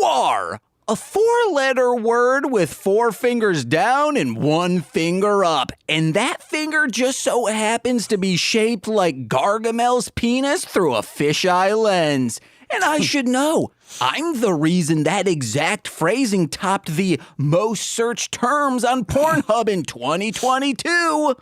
GWAR, a 4-letter word with 4 fingers down and 1 finger up. And that finger just so happens to be shaped like Gargamel's penis through a fisheye lens. And I should know, I'm the reason that exact phrasing topped the most searched terms on Pornhub in 2022.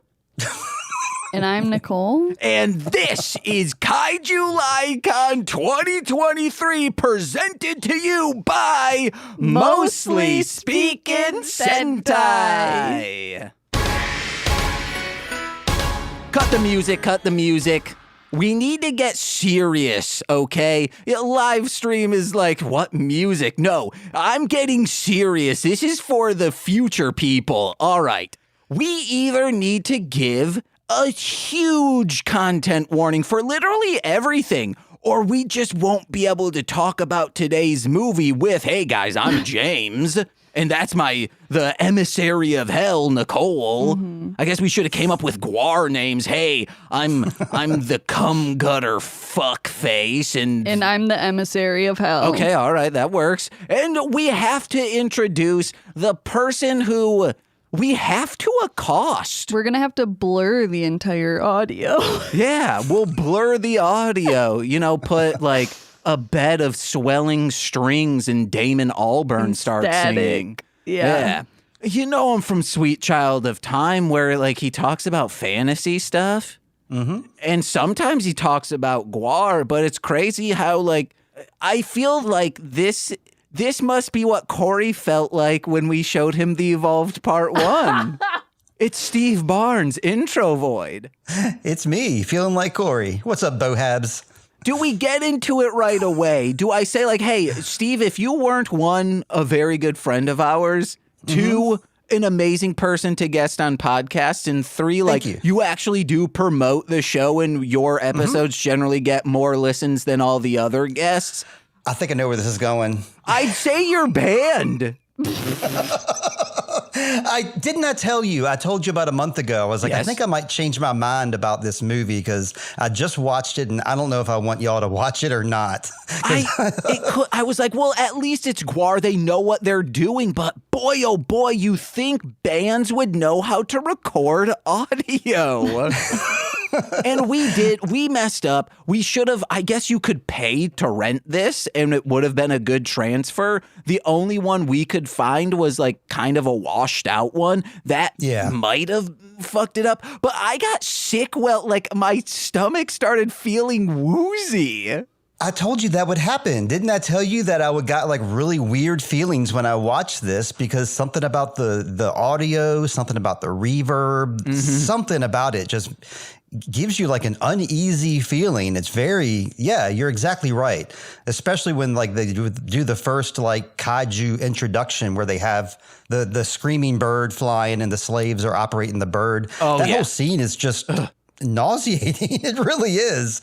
And I'm Nicole. And this is KaiJULY Con 2023, presented to you by Mostly Speakin Sentai. Cut the music, cut the music. We need to get serious, okay? Live stream is like, what music? No, I'm getting serious. This is for the future people. All right. We either need to give a huge content warning for literally everything, or we just won't be able to talk about today's movie with, hey guys, I'm James, and that's the emissary of hell, Nicole. Mm-hmm. I guess we should have came up with GWAR names. Hey, I'm the cum gutter fuck face, and I'm the emissary of hell. Okay, all right, that works. And we have to introduce the person who we have to accost. We're going to have to blur the entire audio. Yeah, we'll blur the audio. Put like a bed of swelling strings and Damon Albarn starts singing. Yeah. You know him from Sweet Child of Time, where like he talks about fantasy stuff. Mm-hmm. And sometimes he talks about GWAR, but it's crazy how like I feel like this must be what Corey felt like when we showed him the Evolved Part 1. It's Steve Barnes, Introvoid. It's me, feeling like Corey. What's up, Bohabs? Do we get into it right away? Do I say like, hey, Steve, if you weren't 1, a very good friend of ours, 2, an amazing person to guest on podcasts, and 3, like you actually do promote the show and your episodes generally get more listens than all the other guests? I think I know where this is going. I'd say you're banned. I did not tell you. I told you about a month ago. I was like, yes. I think I might change my mind about this movie because I just watched it and I don't know if I want y'all to watch it or not. I was like, well, at least it's GWAR. They know what they're doing. But boy, oh boy, you think bands would know how to record audio. And we messed up. We should have, I guess you could pay to rent this and it would have been a good transfer. The only one we could find was like kind of a washed out one that might have fucked it up. But I got sick. Well, like my stomach started feeling woozy. I told you that would happen. Didn't I tell you that I got like really weird feelings when I watched this because something about the audio, something about the reverb, something about it just gives you like an uneasy feeling. It's very, you're exactly right. Especially when like they do the first like kaiju introduction where they have the screaming bird flying and the slaves are operating the bird. That whole scene is just nauseating. It really is.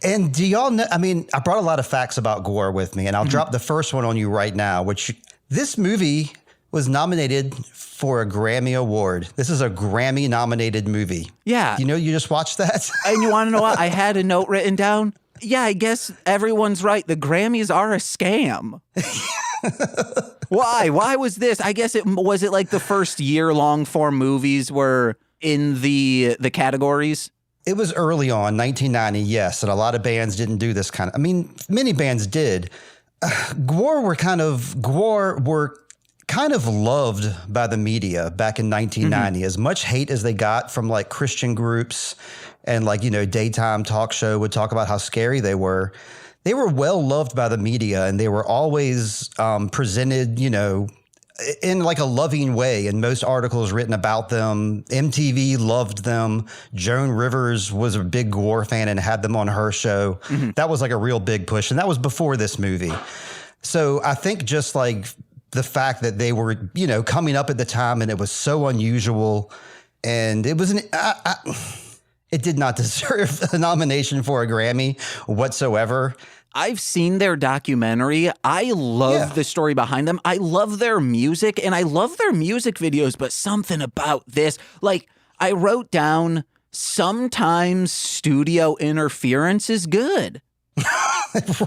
And do y'all know, I mean, I brought a lot of facts about GWAR with me and I'll drop the first one on you right now, which this movie was nominated for a Grammy Award. This is a Grammy-nominated movie. Yeah. You just watched that? And you want to know what? I had a note written down. Yeah, I guess everyone's right. The Grammys are a scam. Why? Why was this? I guess was it like the first year long-form movies were in the categories? It was early on, 1990, yes. And a lot of bands didn't do this kind of... I mean, many bands did. GWAR were kind of loved by the media back in 1990. As much hate as they got from like Christian groups and like, daytime talk show would talk about how scary they were well loved by the media and they were always presented, in like a loving way. And most articles written about them, MTV loved them. Joan Rivers was a big GWAR fan and had them on her show. That was like a real big push. And that was before this movie. So I think just like the fact that they were, coming up at the time and it was so unusual and it was it did not deserve a nomination for a Grammy whatsoever. I've seen their documentary. I love the story behind them. I love their music and I love their music videos, but something about this, like I wrote down sometimes studio interference is good.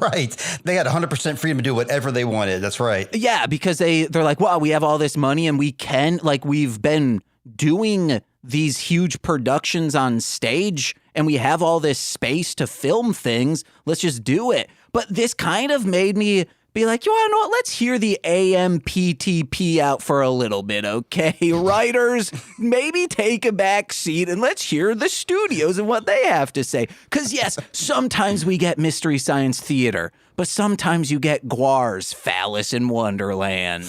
Right. They had 100% freedom to do whatever they wanted. That's right. Yeah, because they're like, wow, we have all this money and we can, like, we've been doing these huge productions on stage and we have all this space to film things. Let's just do it. But this kind of made me be like, you want to know what? Let's hear the AMPTP out for a little bit, okay? Writers, maybe take a back seat and let's hear the studios and what they have to say. Because, yes, sometimes we get Mystery Science Theater, but sometimes you get GWAR's Phallus in Wonderland.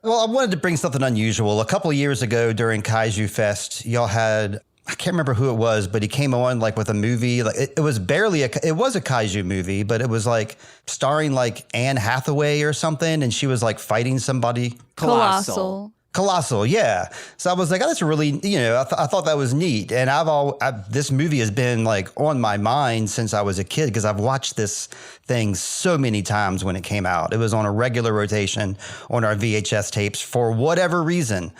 Well, I wanted to bring something unusual. A couple of years ago during Kaiju Fest, y'all had, I can't remember who it was, but he came on like with a movie. Like it was barely it was a kaiju movie, but it was like starring like Anne Hathaway or something, and she was like fighting somebody. Colossal, yeah. So I was like, oh, that's really, I thought that was neat. And this movie has been like on my mind since I was a kid because I've watched this thing so many times when it came out. It was on a regular rotation on our VHS tapes for whatever reason.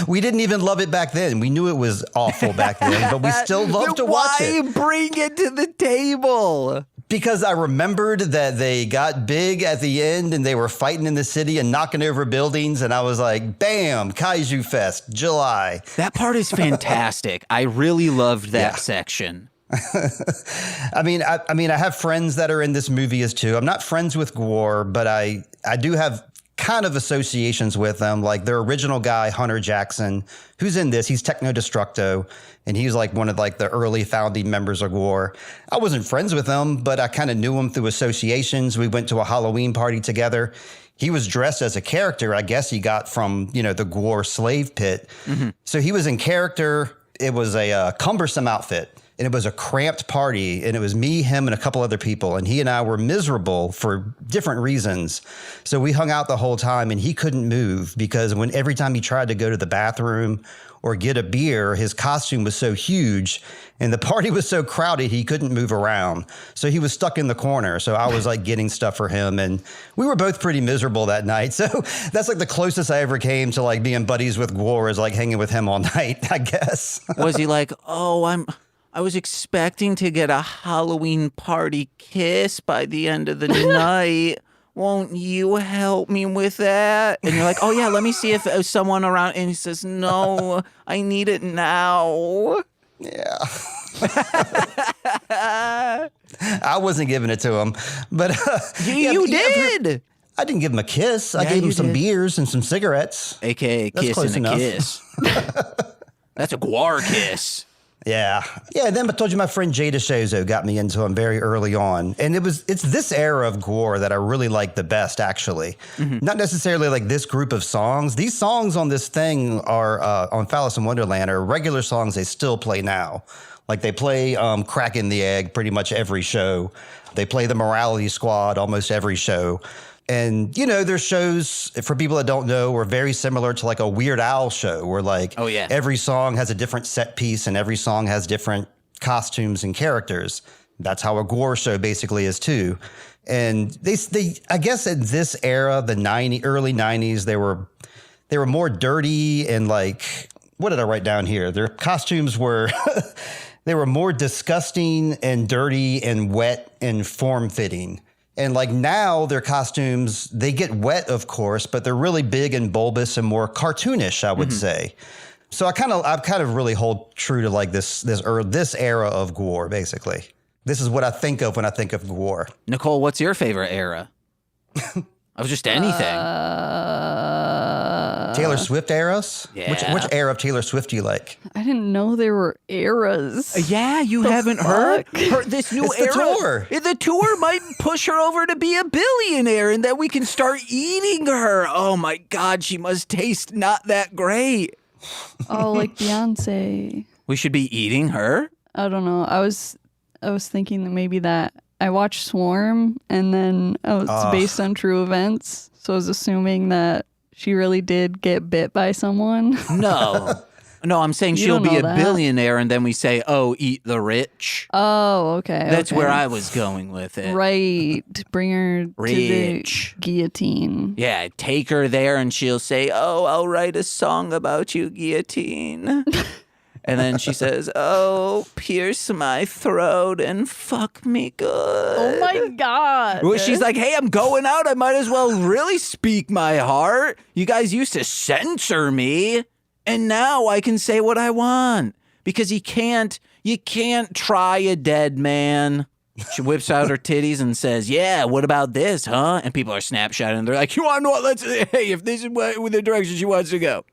We didn't even love it back then. We knew it was awful back then, but we still loved to watch it. Why bring it to the table? Because I remembered that they got big at the end and they were fighting in the city and knocking over buildings. And I was like, bam, Kaiju Fest, July. That part is fantastic. I really loved that section. I mean, I have friends that are in this movie as too. I'm not friends with GWAR, but I do have kind of associations with them. Like their original guy, Hunter Jackson, who's in this, he's Techno Destructo, and he's like one of like the early founding members of GWAR. I wasn't friends with him, but I kind of knew him through associations. We went to a Halloween party together. He was dressed as a character, I guess he got from, the GWAR slave pit. Mm-hmm. So he was in character. It was a cumbersome outfit. And it was a cramped party, and it was me, him, and a couple other people. And he and I were miserable for different reasons. So we hung out the whole time, and he couldn't move because every time he tried to go to the bathroom or get a beer, his costume was so huge, and the party was so crowded, he couldn't move around. So he was stuck in the corner. So I was like getting stuff for him, and we were both pretty miserable that night. So that's like the closest I ever came to like being buddies with GWAR is like hanging with him all night, I guess. Was he like, I was expecting to get a Halloween party kiss by the end of the night. Won't you help me with that? And you're like, oh, yeah, let me see if there's someone around. And he says, no, I need it now. Yeah. I wasn't giving it to him. But you did. I didn't give him a kiss. I gave him some beers and some cigarettes. AKA That's kiss and a kiss. That's a GWAR kiss. Yeah. Yeah. Then I told you my friend Jay DeShozo got me into him very early on. And it's this era of GWAR that I really like the best, actually. Mm-hmm. Not necessarily like this group of songs. These songs on this thing are on Phallus in Wonderland are regular songs they still play now. Like they play Crack in the Egg pretty much every show. They play the Morality Squad almost every show. And, their shows, for people that don't know, are very similar to like a Weird Al show where like every song has a different set piece and every song has different costumes and characters. That's how a GWAR show basically is too. And they I guess in this era, the early 90s, they were more dirty and like, what did I write down here? Their costumes were, they were more disgusting and dirty and wet and form-fitting. And like now their costumes, they get wet, of course, but they're really big and bulbous and more cartoonish, I would say. So I kind of really hold true to like this era of GWAR, basically. This is what I think of when I think of GWAR. Nicole, what's your favorite era? Of just anything. Taylor Swift eras? Yeah. Which era of Taylor Swift do you like? I didn't know there were eras. Yeah, you haven't heard this new it's era. The tour. The tour might push her over to be a billionaire and that we can start eating her. Oh my God, she must taste not that great. Oh, like Beyonce. We should be eating her? I don't know. I was thinking that maybe that I watched Swarm and then it's based on true events. So I was assuming that she really did get bit by someone. No, I'm saying she'll be a billionaire and then we say, oh, eat the rich. Oh, okay. That's where I was going with it. Right. Bring her rich. To the guillotine. Yeah, take her there and she'll say, oh, I'll write a song about you, guillotine. And then she says, "Oh, pierce my throat and fuck me good." Oh my God. Well, she's like, "Hey, I'm going out. I might as well really speak my heart. You guys used to censor me, and now I can say what I want because you can't try a dead man." She whips out her titties and says, "Yeah, what about this, huh?" And people are snapshotting. They're like, "You want to know what? Hey, if this is with the direction she wants to go."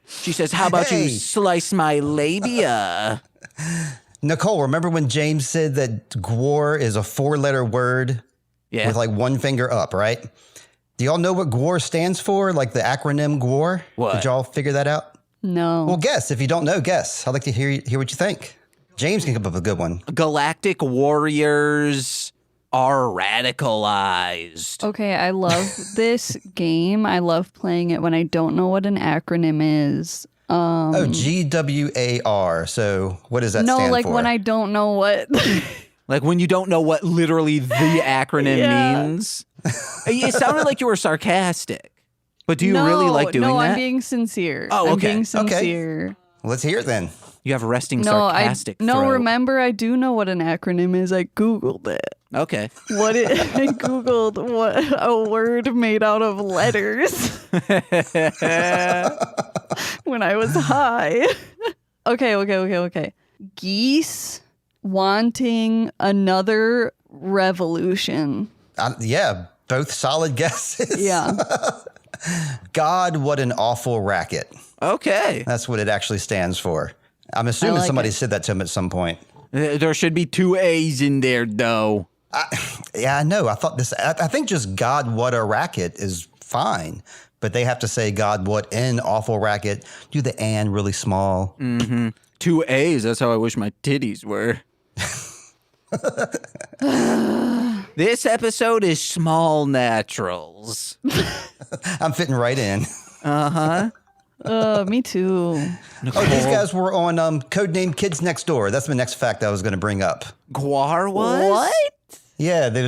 She says, "How about you slice my labia?" Nicole, remember when James said that GWAR is a 4-letter word with like one finger up, right? Do y'all know what GWAR stands for? Like the acronym GWAR? What? Did y'all figure that out? No. Well, guess. If you don't know, guess. I'd like to hear what you think. James can come up with a good one. Galactic warriors are radicalized. Okay, I love this game. I love playing it when I don't know what an acronym is. GWAR. So what does that stand for? No, like when I don't know what. Like when you don't know what literally the acronym means. It sounded like you were sarcastic. But do you really like doing that? No, I'm being sincere. Oh, okay. I'm being sincere. Okay. Let's hear it then. You have a resting sarcastic throat. No, remember, I do know what an acronym is. I Googled it. Okay. I Googled what a word made out of letters when I was high. Okay. Geese wanting another revolution. Yeah, both solid guesses. Yeah. God, what an awful racket. Okay. That's what it actually stands for. I'm assuming somebody said that to him at some point. There should be 2 A's in there, though. I know. I think just God, what a racket is fine. But they have to say, God, what an awful racket. Do the "and" really small. Mm-hmm. 2 A's. That's how I wish my titties were. This episode is Small Naturals. I'm fitting right in. Uh-huh. Me too. Nicole. Oh, these guys were on Codename Kids Next Door. That's the next fact I was going to bring up. GWAR was? What? Yeah, the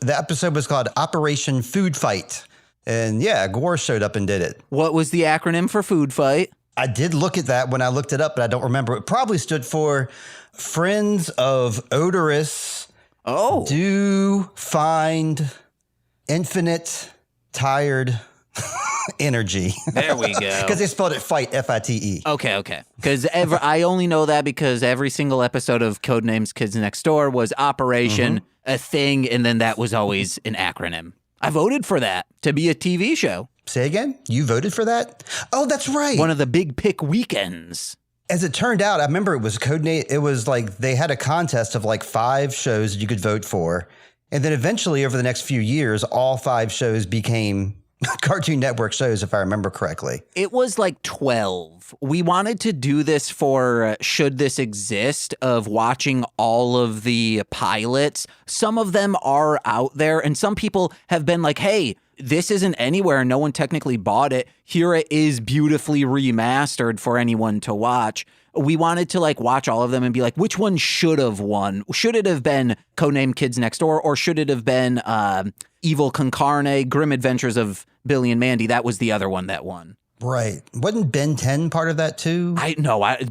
episode was called Operation Food Fight. And yeah, GWAR showed up and did it. What was the acronym for food fight? I did look at that when I looked it up, but I don't remember. It probably stood for Friends of Odorous. Oh. Do find infinite tired energy. There we go. Because they spelled it fight, F-I-T-E. Okay. Because I only know that because every single episode of Codenames Kids Next Door was Operation, a thing, and then that was always an acronym. I voted for that to be a TV show. Say again? You voted for that? Oh, that's right. One of the big pick weekends. As it turned out, I remember it was Codename. It was like they had a contest of like 5 shows that you could vote for. And then eventually over the next few years, all 5 shows became Cartoon Network shows, if I remember correctly. It was like 12. We wanted to do this for Should This Exist, of watching all of the pilots. Some of them are out there, and some people have been like, hey, this isn't anywhere. No one technically bought it. Here it is beautifully remastered for anyone to watch. We wanted to like watch all of them and be like, which one should have won? Should it have been Codename Kids Next Door, or should it have been Evil Con Carne, Grim Adventures of Billy and Mandy? That was the other one that won. Right. Wasn't Ben 10 part of that too?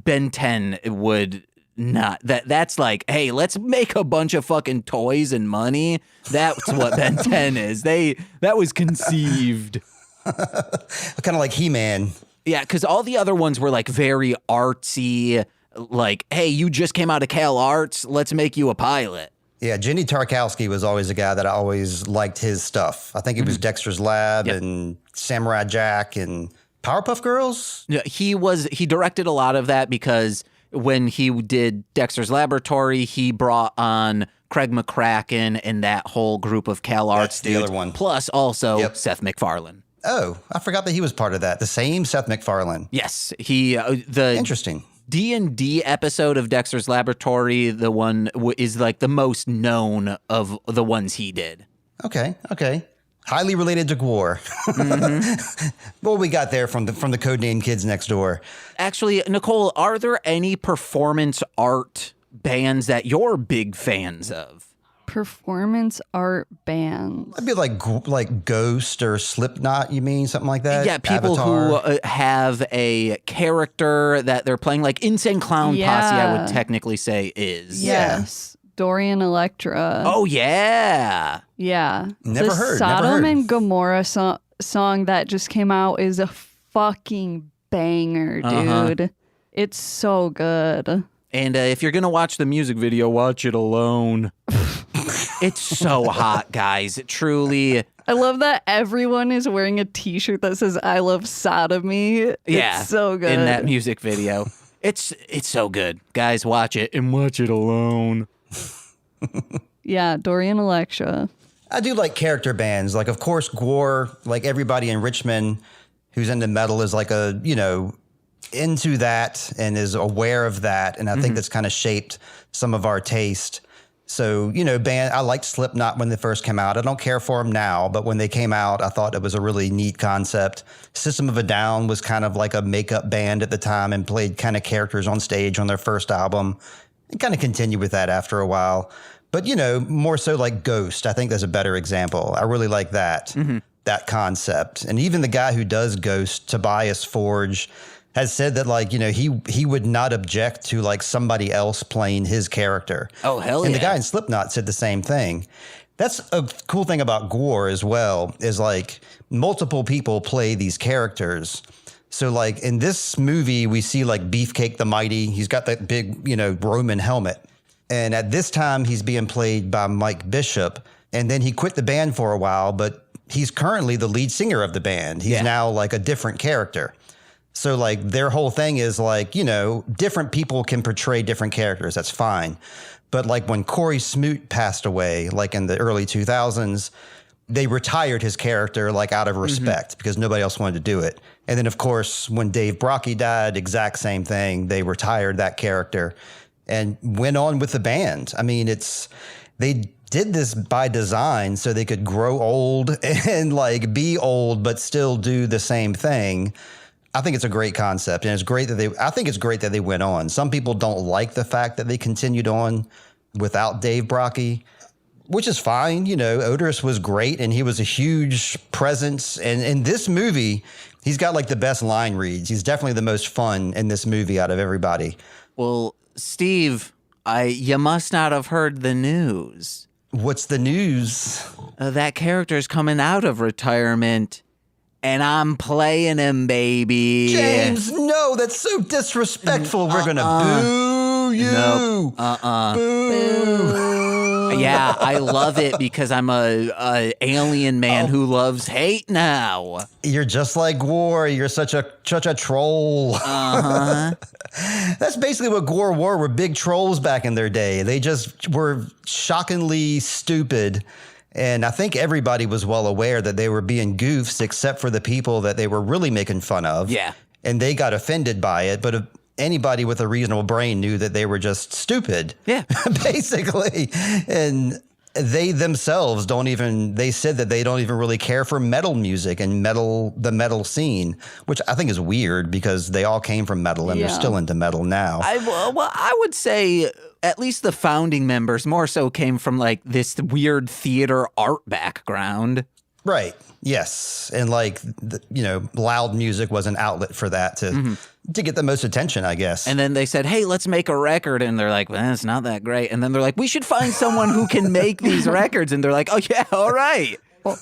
Ben 10 would not. That's like, hey, let's make a bunch of fucking toys and money. That's what Ben 10 is. That was conceived. Kind of like He-Man. Yeah, because all the other ones were like very artsy, like, hey, you just came out of Cal Arts, let's make you a pilot. Yeah, Jenny Tarkowski was always a guy that I always liked his stuff. I think it was Dexter's Lab and Samurai Jack and Powerpuff Girls. Yeah, he directed a lot of that because when he did Dexter's Laboratory, he brought on Craig McCracken and that whole group of Cal Arts dudes. The other one. Plus also Seth MacFarlane. Oh, I forgot that he was part of that. The same Seth MacFarlane. Yes, the interesting D&D episode of Dexter's Laboratory, the one is like the most known of the ones he did. Okay. Highly related to GWAR. What we got there from the Codename Kids Next Door. Actually, Nicole, are there any performance art bands that you're big fans of? performance art bands. I'd be like Ghost or Slipknot, you mean? Something like that? Yeah, people Avatar. who have a character that they're playing, like Insane Clown Posse, I would technically say is. Yes. Dorian Electra. Oh, yeah. Yeah. Never the heard. Sodom and Gomorrah song that just came out is a fucking banger, dude. It's so good. And if you're going to watch the music video, watch it alone. It's so hot, guys. Truly. I love that everyone is wearing a t-shirt that says I love sodomy. Yeah. It's so good. In that music video. It's so good. Guys, watch it and watch it alone. Yeah, Dorian Electra. I do like character bands. Like, of course, GWAR, like everybody in Richmond who's into metal is like into that and is aware of that. And I think that's kind of shaped some of our taste. So, I liked Slipknot when they first came out. I don't care for them now, but when they came out, I thought it was a really neat concept. System of a Down was kind of like a makeup band at the time and played kind of characters on stage on their first album and kind of continued with that after a while. But, more so like Ghost. I think that's a better example. I really like that, that concept. And even the guy who does Ghost, Tobias Forge, has said that, like, he would not object to, like, somebody else playing his character. Oh, hell yeah. And the guy in Slipknot said the same thing. That's a cool thing about GWAR as well, is, like, multiple people play these characters. So, like, in this movie, we see, like, Beefcake the Mighty. He's got that big, Roman helmet. And at this time, he's being played by Mike Bishop. And then he quit the band for a while, but he's currently the lead singer of the band. He's now, like, a different character. So, like, their whole thing is, like, different people can portray different characters. That's fine. But, like, when Corey Smoot passed away, like, in the early 2000s, they retired his character, like, out of respect because nobody else wanted to do it. And then, of course, when Dave Brockie died, exact same thing. They retired that character and went on with the band. I mean, they did this by design so they could grow old and, like, be old but still do the same thing. I think it's a great concept, and it's great that I think it's great that they went on. Some people don't like the fact that they continued on without Dave Brockie, which is fine. Otis was great, and he was a huge presence. And in this movie, he's got, like, the best line reads. He's definitely the most fun in this movie out of everybody. Well, Steve, you must not have heard the news. What's the news? That character's coming out of retirement. And I'm playing him, baby. James, no, that's so disrespectful. We're going to boo you. Nope. Boo. Yeah, I love it because I'm a alien man who loves hate now. You're just like GWAR. You're such a troll. That's basically what GWAR were big trolls back in their day. They just were shockingly stupid. And I think everybody was well aware that they were being goofs, except for the people that they were really making fun of. Yeah. And they got offended by it. But anybody with a reasonable brain knew that they were just stupid. Yeah. Basically. And they themselves they said that they don't even really care for metal music and the metal scene, which I think is weird because they all came from metal and they're still into metal now. I would say at least the founding members more so came from, like, this weird theater art background. Right. Yes. And, like, loud music was an outlet for that to get the most attention, I guess. And then they said, hey, let's make a record. And they're like, well, it's not that great. And then they're like, we should find someone who can make these records. And they're like, oh, yeah, all right. Well,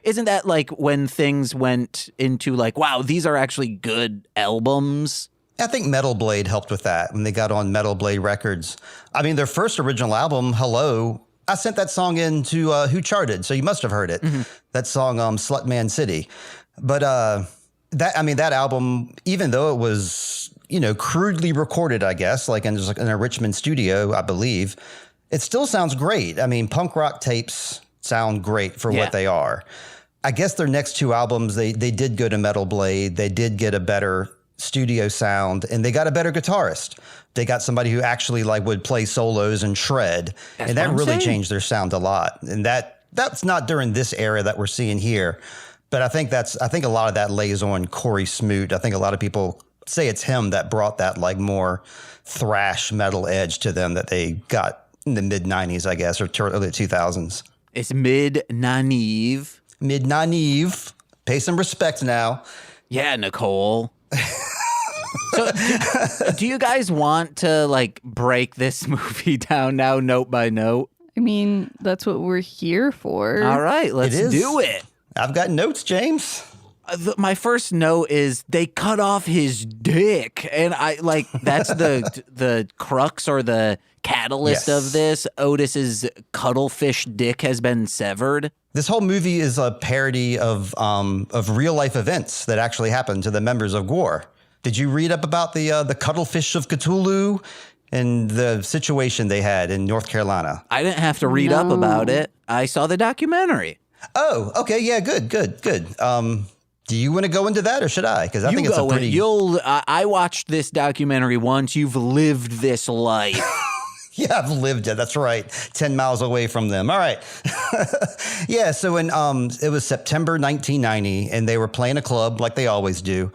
isn't that like when things went into, like, wow, these are actually good albums? I think Metal Blade helped with that when they got on Metal Blade Records. I mean, their first original album, Hello, I sent that song in to Who Charted, so you must have heard it. That song, Slutman City. But that album, even though it was, crudely recorded, I guess, like in a Richmond studio, I believe, it still sounds great. I mean, punk rock tapes sound great for what they are. I guess their next two albums, they did go to Metal Blade. They did get a better studio sound, and they got a better guitarist. They got somebody who actually, like, would play solos and shred. And that really changed their sound a lot. And that's not during this era that we're seeing here. But I think a lot of that lays on Corey Smoot. I think a lot of people say it's him that brought that, like, more thrash metal edge to them that they got in the mid-90s, I guess, or early 2000s. It's mid-naive. Mid-naive. Pay some respect now. Yeah, Nicole. So, do you guys want to, like, break this movie down now, note by note? I mean, that's what we're here for. All right, let's do it. I've got notes, James. My first note is they cut off his dick, and I like that's the crux or the catalyst of this. Otis's cuttlefish dick has been severed. This whole movie is a parody of real life events that actually happened to the members of GWAR. Did you read up about the cuttlefish of Cthulhu and the situation they had in North Carolina? I didn't have to read up about it. I saw the documentary. Oh, okay, yeah, good. Do you want to go into that, or should I? Because I think it's a pretty. I watched this documentary once. You've lived this life. Yeah, I've lived it. That's right. 10 miles away from them. All right. Yeah. So it was September 1990, and they were playing a club like they always do.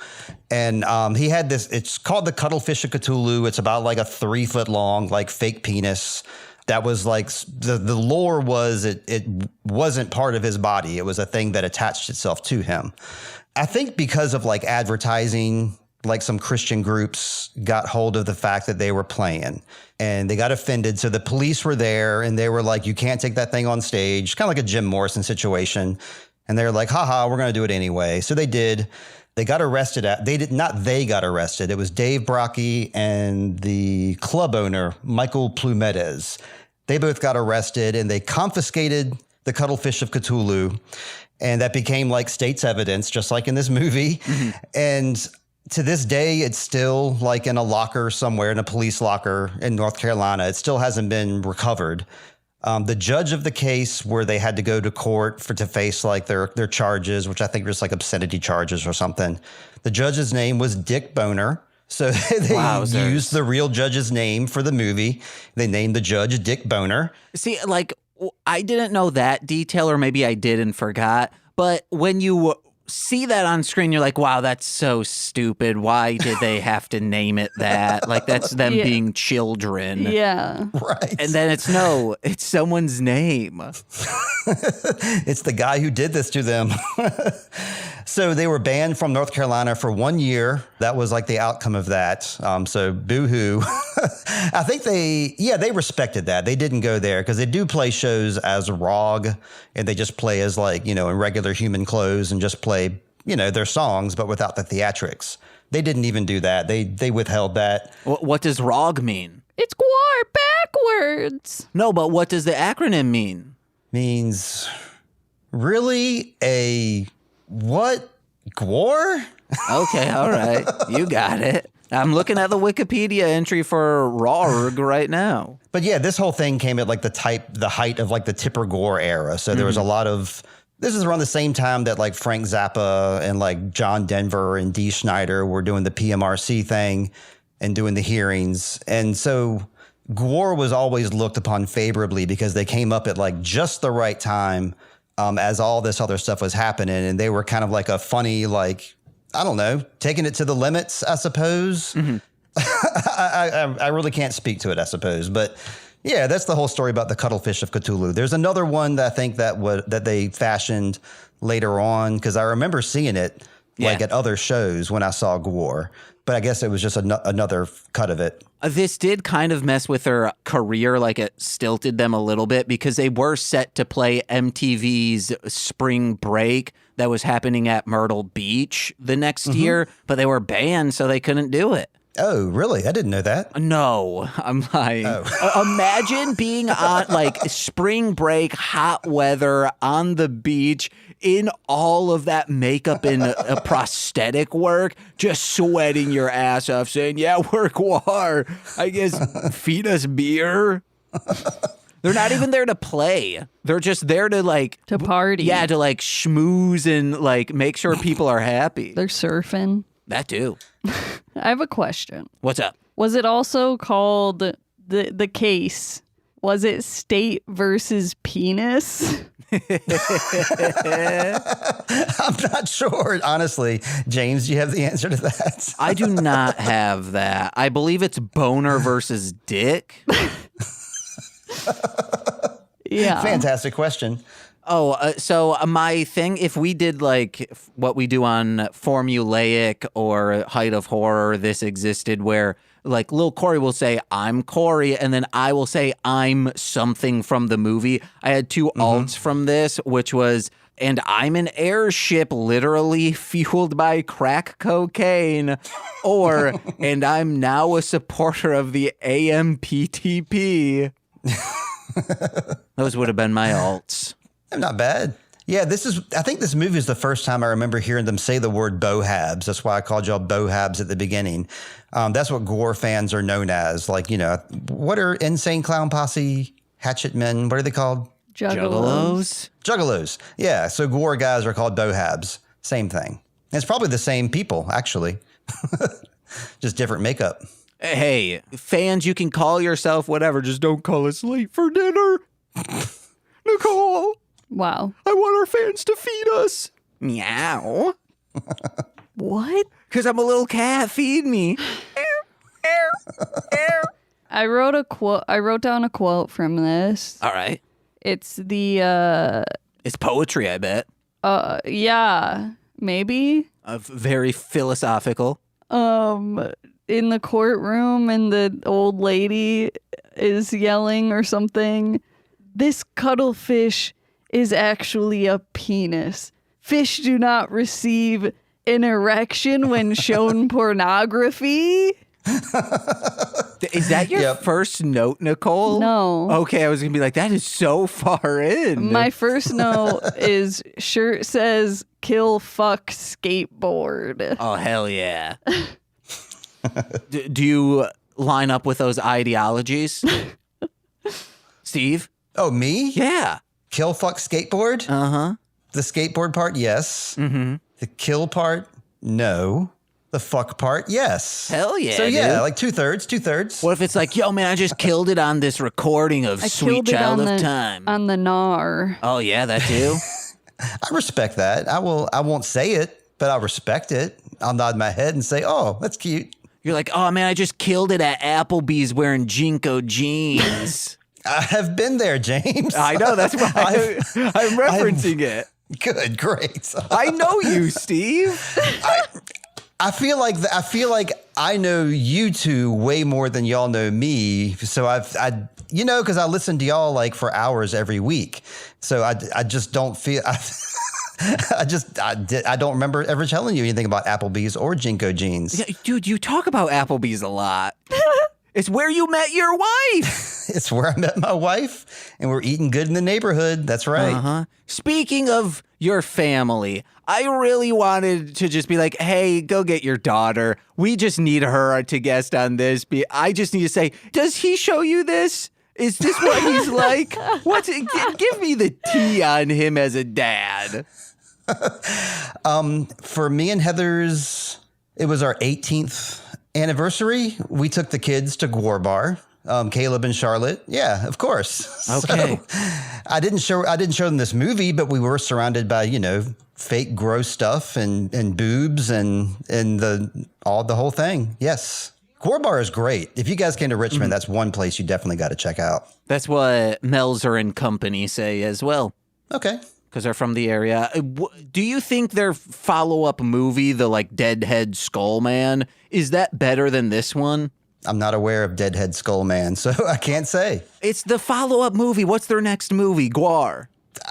And he had this. It's called the Cuttlefish of Cthulhu. It's about like a 3 foot long, like fake penis. That was like the lore was it wasn't part of his body. It was a thing that attached itself to him. I think because of like advertising, like some Christian groups got hold of the fact that they were playing and they got offended. So the police were there and they were like, you can't take that thing on stage, kind of like a Jim Morrison situation. And they're like, haha, we're going to do it anyway. So they did. They got arrested. They got arrested. It was Dave Brockie and the club owner, Michael Plumedes. They both got arrested and they confiscated the Cuttlefish of Cthulhu. And that became like state's evidence, just like in this movie. Mm-hmm. And to this day, it's still like in a locker somewhere, in a police locker in North Carolina. It still hasn't been recovered. The judge of the case where they had to go to court to face like their charges, which I think were just like obscenity charges or something. The judge's name was Dick Boner. So they used the real judge's name for the movie. They named the judge Dick Boner. See, like, I didn't know that detail, or maybe I did and forgot. But when you see that on screen, you're like, wow, that's so stupid. Why did they have to name it that? Like, that's them being children. Yeah. Right. And then it's someone's name. It's the guy who did this to them. So they were banned from North Carolina for 1 year. That was like the outcome of that. So boo-hoo. I think they respected that. They didn't go there because they do play shows as ROG, and they just play as like, in regular human clothes and just play, their songs, but without the theatrics. They didn't even do that. They withheld that. What does ROG mean? It's GWAR backwards. No, but what does the acronym mean? Means really a what? GWAR? Okay, all right. You got it. I'm looking at the Wikipedia entry for ROG right now. But yeah, this whole thing came at like the height of like the Tipper Gore era. So there was a lot of, this is around the same time that like Frank Zappa and like John Denver and Dee Snider were doing the PMRC thing and doing the hearings. And so GWAR was always looked upon favorably because they came up at like just the right time as all this other stuff was happening. And they were kind of like a funny, like, I don't know, taking it to the limits, I suppose. Mm-hmm. I really can't speak to it, I suppose. But yeah, that's the whole story about the Cuttlefish of Cthulhu. There's another one that I think that they fashioned later on, because I remember seeing it like at other shows when I saw GWAR. But I guess it was just another cut of it. This did kind of mess with their career, like it stilted them a little bit, because they were set to play MTV's Spring Break that was happening at Myrtle Beach the next year, but they were banned, so they couldn't do it. Oh, really? I didn't know that. No, I'm lying. Oh. Imagine being on like spring break, hot weather on the beach in all of that makeup and prosthetic work, just sweating your ass off saying, yeah, we're GWAR. I guess feed us beer. They're not even there to play. They're just there to like... To party. Yeah, to like schmooze and like make sure people are happy. They're surfing. That too. I have a question. What's up? Was it also called the case? Was it state versus penis? I'm not sure, honestly. James, do you have the answer to that? I do not have that. I believe it's boner versus dick. Yeah. Fantastic question. Oh, so my thing, if we did like what we do on Formulaic or Height of Horror, this existed where like Lil Corey will say, I'm Corey, and then I will say, I'm something from the movie. I had two alts from this, which was, and I'm an airship literally fueled by crack cocaine, or, and I'm now a supporter of the AMPTP. Those would have been my alts. Not bad. Yeah, I think this movie is the first time I remember hearing them say the word bohabs. That's why I called y'all bohabs at the beginning. That's what GWAR fans are known as. Like, what are Insane Clown Posse, Hatchet Men, what are they called? Juggalos. Juggalos. Yeah, so GWAR guys are called bohabs. Same thing. And it's probably the same people, actually. Just different makeup. Hey, fans, you can call yourself whatever. Just don't call us late for dinner. Nicole. Wow. I want our fans to feed us. Meow. What? Because I'm a little cat. Feed me. I wrote down a quote from this. All right. It's the It's poetry, I bet. yeah, maybe. Very philosophical. In the courtroom and the old lady is yelling or something. This cuttlefish is actually a penis. Fish do not receive an erection when shown pornography. Is that your first note, Nicole? No. Okay, I was going to be like, that is so far in. My first note is shirt says kill fuck skateboard. Oh, hell yeah. Do you line up with those ideologies? Steve? Oh, me? Yeah. Kill fuck skateboard? Uh-huh. The skateboard part, yes. Mm-hmm. The kill part, no. The fuck part, yes. Hell yeah, So yeah, dude. like two-thirds. What if it's like, yo, man, I just killed it on this recording of I Sweet killed it Child on of the, Time? on the gnar. Oh, yeah, that too? I respect that. I won't say it, but I'll respect it. I'll nod my head and say, oh, that's cute. You're like, oh, man, I just killed it at Applebee's wearing Jinko jeans. I have been there, James. I know, that's why I'm referencing it. Good, great. I know you, Steve. I feel like I know you two way more than y'all know me. So because I listen to y'all like for hours every week. So I just don't feel I don't remember ever telling you anything about Applebee's or Jinko jeans. Yeah, dude, you talk about Applebee's a lot. It's where you met your wife. It's where I met my wife, and we're eating good in the neighborhood. That's right. Uh-huh. Speaking of your family, I really wanted to just be like, hey, go get your daughter. We just need her to guest on this. I just need to say, does he show you this? Is this what he's like? Give me the tea on him as a dad. For me and Heather's, it was our 18th anniversary. We took the kids to GWAR Bar. Caleb and Charlotte. Yeah, of course. Okay. So, I didn't show them this movie, but we were surrounded by, fake gross stuff and boobs and the whole thing. Yes. GWAR Bar is great. If you guys came to Richmond, that's one place you definitely got to check out. That's what Melzer and company say as well. Okay. Because they're from the area. Do you think their follow-up movie, the Deadhead Skull Man, is that better than this one? I'm not aware of Deadhead Skull Man, so I can't say. It's the follow-up movie. What's their next movie? GWAR.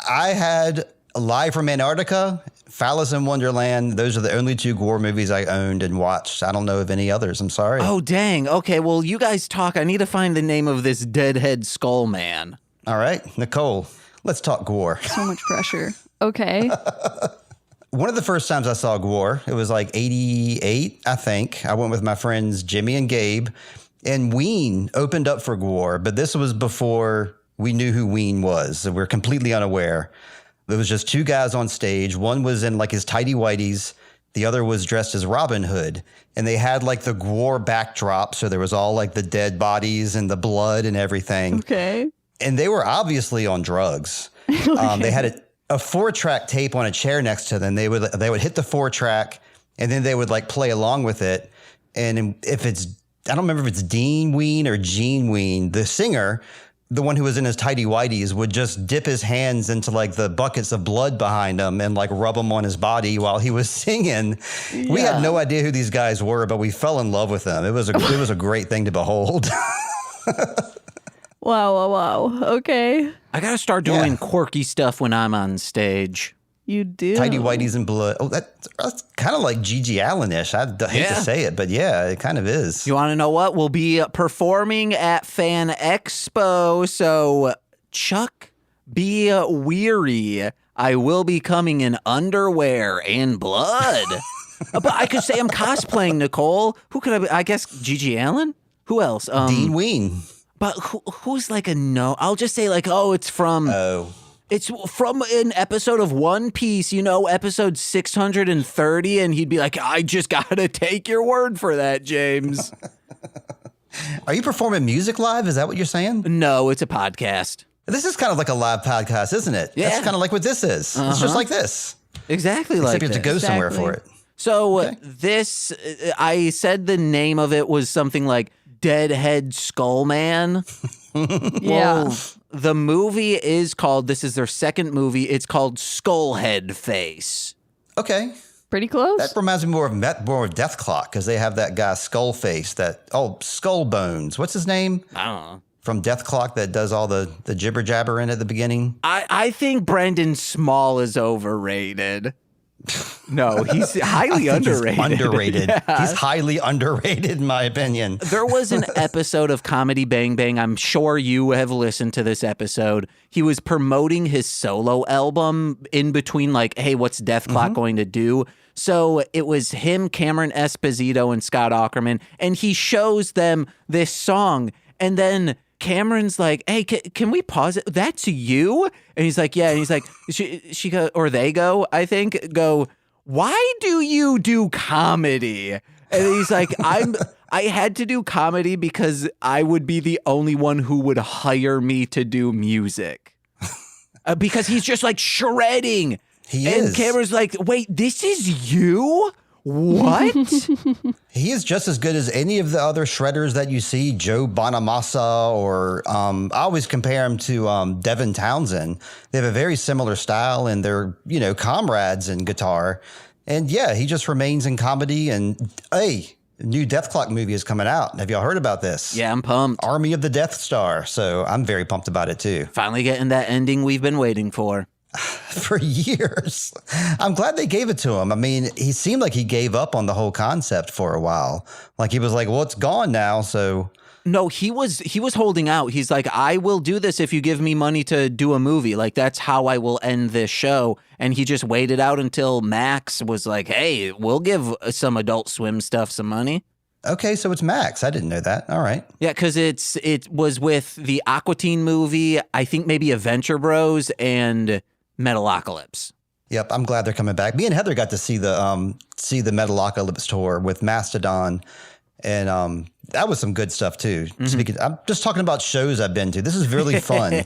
I had Live from Antarctica, Phallus in Wonderland. Those are the only two GWAR movies I owned and watched. I don't know of any others. I'm sorry. Oh, dang. Okay, well, you guys talk. I need to find the name of this Deadhead Skull Man. All right, Nicole, let's talk GWAR. So much pressure. Okay. One of the first times I saw GWAR, it was like 88, I think. I went with my friends Jimmy and Gabe, and Ween opened up for GWAR, but this was before we knew who Ween was. So we're completely unaware. There was just two guys on stage. One was in his tighty whities. The other was dressed as Robin Hood. And they had the GWAR backdrop. So there was all the dead bodies and the blood and everything. Okay. And they were obviously on drugs. Okay. They had a 4-track tape on a chair next to them. They would hit the 4-track and then they would play along with it. And if it's, I don't remember if it's Dean Ween or Gene Ween, the singer the one who was in his tidy whities would just dip his hands into like the buckets of blood behind him and like rub them on his body while he was singing. Yeah. We had no idea who these guys were, but we fell in love with them. It was a great thing to behold. Wow. Okay. I got to start doing quirky stuff when I'm on stage. You do. Tidy whities and blood. Oh, that's kind of like Gigi Allen-ish. I hate to say it, but yeah, it kind of is. You want to know what? We'll be performing at Fan Expo, so Chuck, be weary. I will be coming in underwear and blood. But I could say I'm cosplaying, Nicole. Who could I be? I guess Gigi Allen? Who else? Dean Ween. But who's like a no? I'll just say like, it's from... Oh. It's from an episode of One Piece, episode 630, and he'd be like, I just gotta take your word for that, James. Are you performing music live? Is that what you're saying? No, it's a podcast. This is kind of like a live podcast, isn't it? Yeah. That's kind of like what this is. It's just like this. Exactly like Except you have to go somewhere for it. So this, I said the name of it was something like Deadhead Skullman. Yeah. Well, the movie is called, this is their second movie, it's called Skullhead Face. Okay. Pretty close. That reminds me more of Death Clock, because they have that guy Skull Face, Skull Bones. What's his name? I don't know. From Death Clock that does all the jibber jabber in at the beginning. I think Brendan Small is overrated. No, he's highly underrated. He's underrated. Yeah. He's highly underrated, in my opinion. There was an episode of Comedy Bang Bang. I'm sure you have listened to this episode. He was promoting his solo album in between, like, hey, what's Death Clock going to do? So it was him, Cameron Esposito, and Scott Aukerman, and he shows them this song, and then Cameron's like, hey, can we pause it? That's you? And he's like, yeah. And he's like, she go, or they go, I think, why do you do comedy? And he's like, I had to do comedy because I would be the only one who would hire me to do music. Because he's just like shredding. He is. And Cameron's like, wait, this is you? What? He is just as good as any of the other shredders that you see, Joe Bonamassa, or I always compare him to Devin Townsend. They have a very similar style, and they're, comrades in guitar. And yeah, he just remains in comedy. And hey, a new Death Clock movie is coming out. Have y'all heard about this? Yeah, I'm pumped. Army of the Death Star. So I'm very pumped about it too. Finally getting that ending we've been waiting for. For years. I'm glad they gave it to him. I mean, he seemed like he gave up on the whole concept for a while. Like he was like, well, it's gone now, so. No, he was holding out. He's like, I will do this if you give me money to do a movie. Like, that's how I will end this show. And he just waited out until Max was like, hey, we'll give some Adult Swim stuff some money. Okay, so it's Max. I didn't know that. All right. Yeah, because it was with the Aqua Teen movie, I think maybe Adventure Bros, and Metalocalypse. Yep, I'm glad they're coming back. Me and Heather got to see the Metalocalypse tour with Mastodon, and that was some good stuff too. I'm just talking about shows I've been to. This is really fun.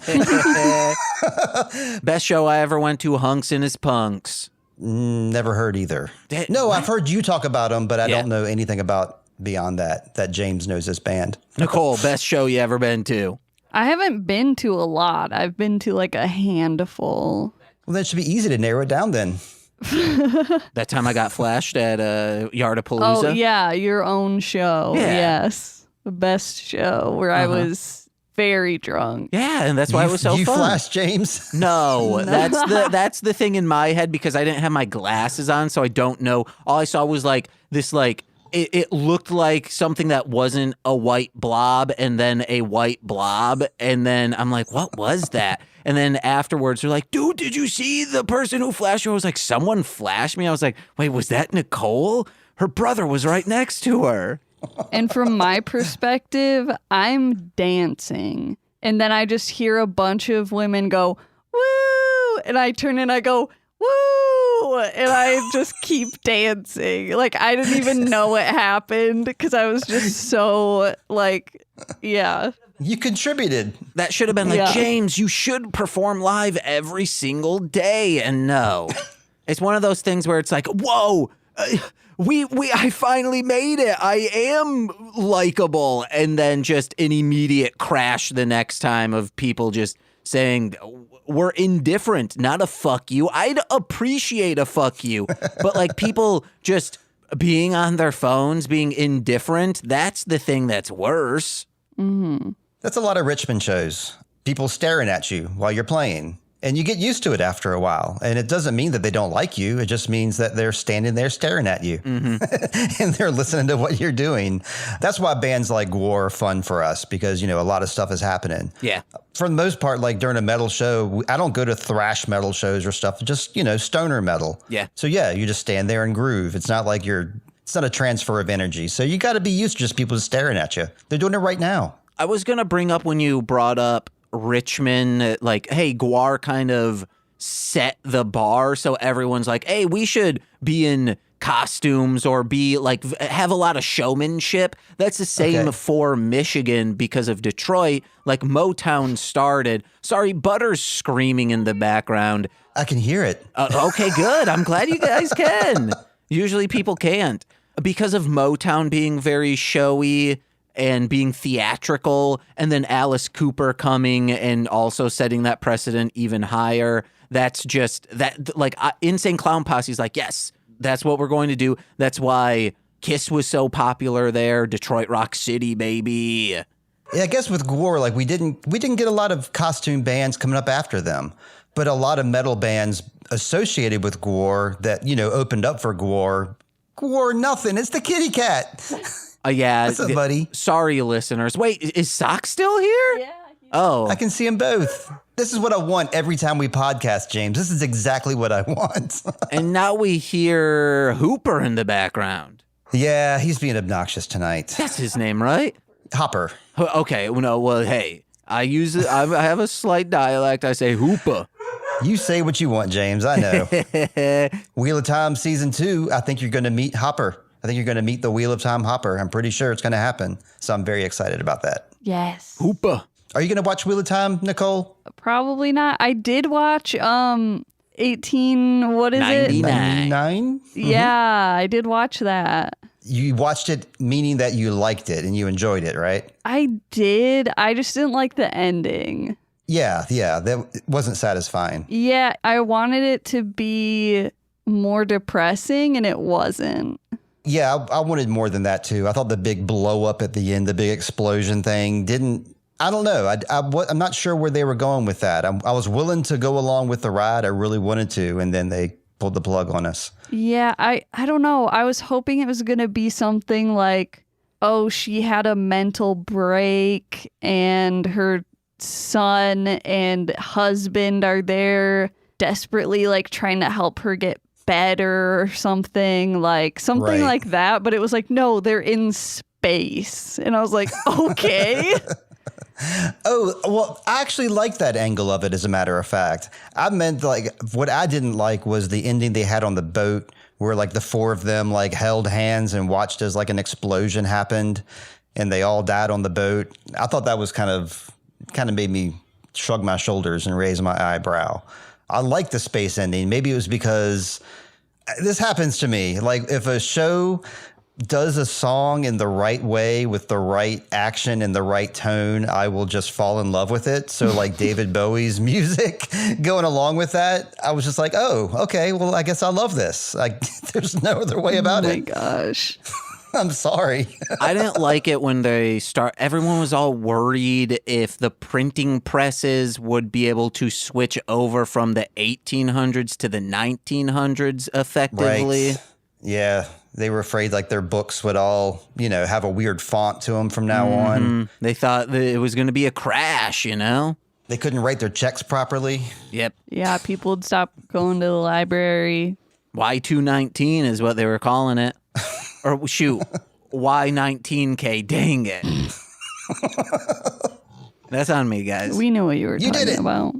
Best show I ever went to, Hunks and His Punks. Never heard either. No, I've heard you talk about them, but I don't know anything about beyond that James knows this band. Nicole, best show you ever been to? I haven't been to a lot. I've been to like a handful. Well, that should be easy to narrow it down then. That time I got flashed at Yardapalooza. Oh, yeah, your own show. Yeah. Yes. The best show where I was very drunk. Yeah, and that's why it was so fun. You flashed, James? No, that's the thing in my head because I didn't have my glasses on, so I don't know. All I saw was like this it looked like something that wasn't a white blob and then a white blob. And then I'm like, what was that? And then afterwards, they're like, dude, did you see the person who flashed you? I was like, someone flashed me? I was like, wait, was that Nicole? Her brother was right next to her. And from my perspective, I'm dancing. And then I just hear a bunch of women go, woo! And I turn and I go, woo! And I just keep dancing. Like, I didn't even know what happened because I was just so, like, yeah. You contributed. That should have been like, James, you should perform live every single day. And no. It's one of those things where it's like, whoa, I finally made it. I am likable. And then just an immediate crash the next time of people just saying, we're indifferent, not a fuck you. I'd appreciate a fuck you. But like people just being on their phones, being indifferent, that's the thing that's worse. Mm-hmm. That's a lot of Richmond shows. People staring at you while you're playing. And you get used to it after a while. And it doesn't mean that they don't like you. It just means that they're standing there staring at you. Mm-hmm. And they're listening to what you're doing. That's why bands like GWAR are fun for us because, you know, a lot of stuff is happening. Yeah. For the most part, like during a metal show, I don't go to thrash metal shows or stuff. Just, you know, stoner metal. Yeah. So, yeah, you just stand there and groove. It's not like it's not a transfer of energy. So you got to be used to just people staring at you. They're doing it right now. I was going to bring up when you brought up Richmond, like, hey, GWAR kind of set the bar. So everyone's like, hey, we should be in costumes or be like, have a lot of showmanship. That's the same for Michigan because of Detroit. Like Motown started. Sorry, Butter's screaming in the background. I can hear it. Okay, good. I'm glad you guys can. Usually people can't. Because of Motown being very showy and being theatrical, and then Alice Cooper coming and also setting that precedent even higher. That's just that, like, Insane Clown Posse's like, yes, that's what we're going to do. That's why Kiss was so popular there. Detroit Rock City, baby. Yeah, I guess with GWAR, like we didn't get a lot of costume bands coming up after them, but a lot of metal bands associated with GWAR that, you know, opened up for GWAR. GWAR nothing. It's the kitty cat. Yeah. What's up, buddy? Sorry, listeners. Wait, is Sock still here? Yeah. Oh. I can see them both. This is what I want every time we podcast, James. This is exactly what I want. And now we hear Hooper in the background. Yeah, he's being obnoxious tonight. That's his name, right? Hopper. Okay. No, well, hey, I have a slight dialect. I say Hooper. You say what you want, James. I know. Wheel of Time Season 2, I think you're going to meet Hopper. I think you're going to meet the Wheel of Time Hopper. I'm pretty sure it's going to happen. So I'm very excited about that. Yes. Hooper. Are you going to watch Wheel of Time, Nicole? Probably not. I did watch 18, what is 99. it? 99? Yeah, I did watch that. You watched it meaning that you liked it and you enjoyed it, right? I did. I just didn't like the ending. Yeah, that wasn't satisfying. Yeah, I wanted it to be more depressing and it wasn't. Yeah, I wanted more than that too. I thought the big blow up at the end, the big explosion thing I don't know. I'm not sure where they were going with that. I was willing to go along with the ride. I really wanted to. And then they pulled the plug on us. Yeah, I don't know. I was hoping it was going to be something like, oh, she had a mental break and her son and husband are there desperately like trying to help her get better or something like that. But it was like, no, they're in space. And I was like, okay. Oh, well, I actually like that angle of it, as a matter of fact. I meant, like, what I didn't like was the ending they had on the boat where, like, the four of them, like, held hands and watched as, like, an explosion happened and they all died on the boat. I thought that was kind of made me shrug my shoulders and raise my eyebrow. I like the space ending. Maybe it was because this happens to me. Like, if a show does a song in the right way with the right action and the right tone, I will just fall in love with it. So like David Bowie's music going along with that, I was just like, oh, okay, well, I guess I love this. Like, there's no other way about it. Oh my gosh. I'm sorry. I didn't like it when everyone was all worried if the printing presses would be able to switch over from the 1800s to the 1900s effectively. Right. Yeah. They were afraid like their books would all, have a weird font to them from now on. They thought that it was going to be a crash, They couldn't write their checks properly. Yep. Yeah, people would stop going to the library. Y219 is what they were calling it. Or shoot, Y19K, dang it. That's on me, guys. We knew what you were talking about.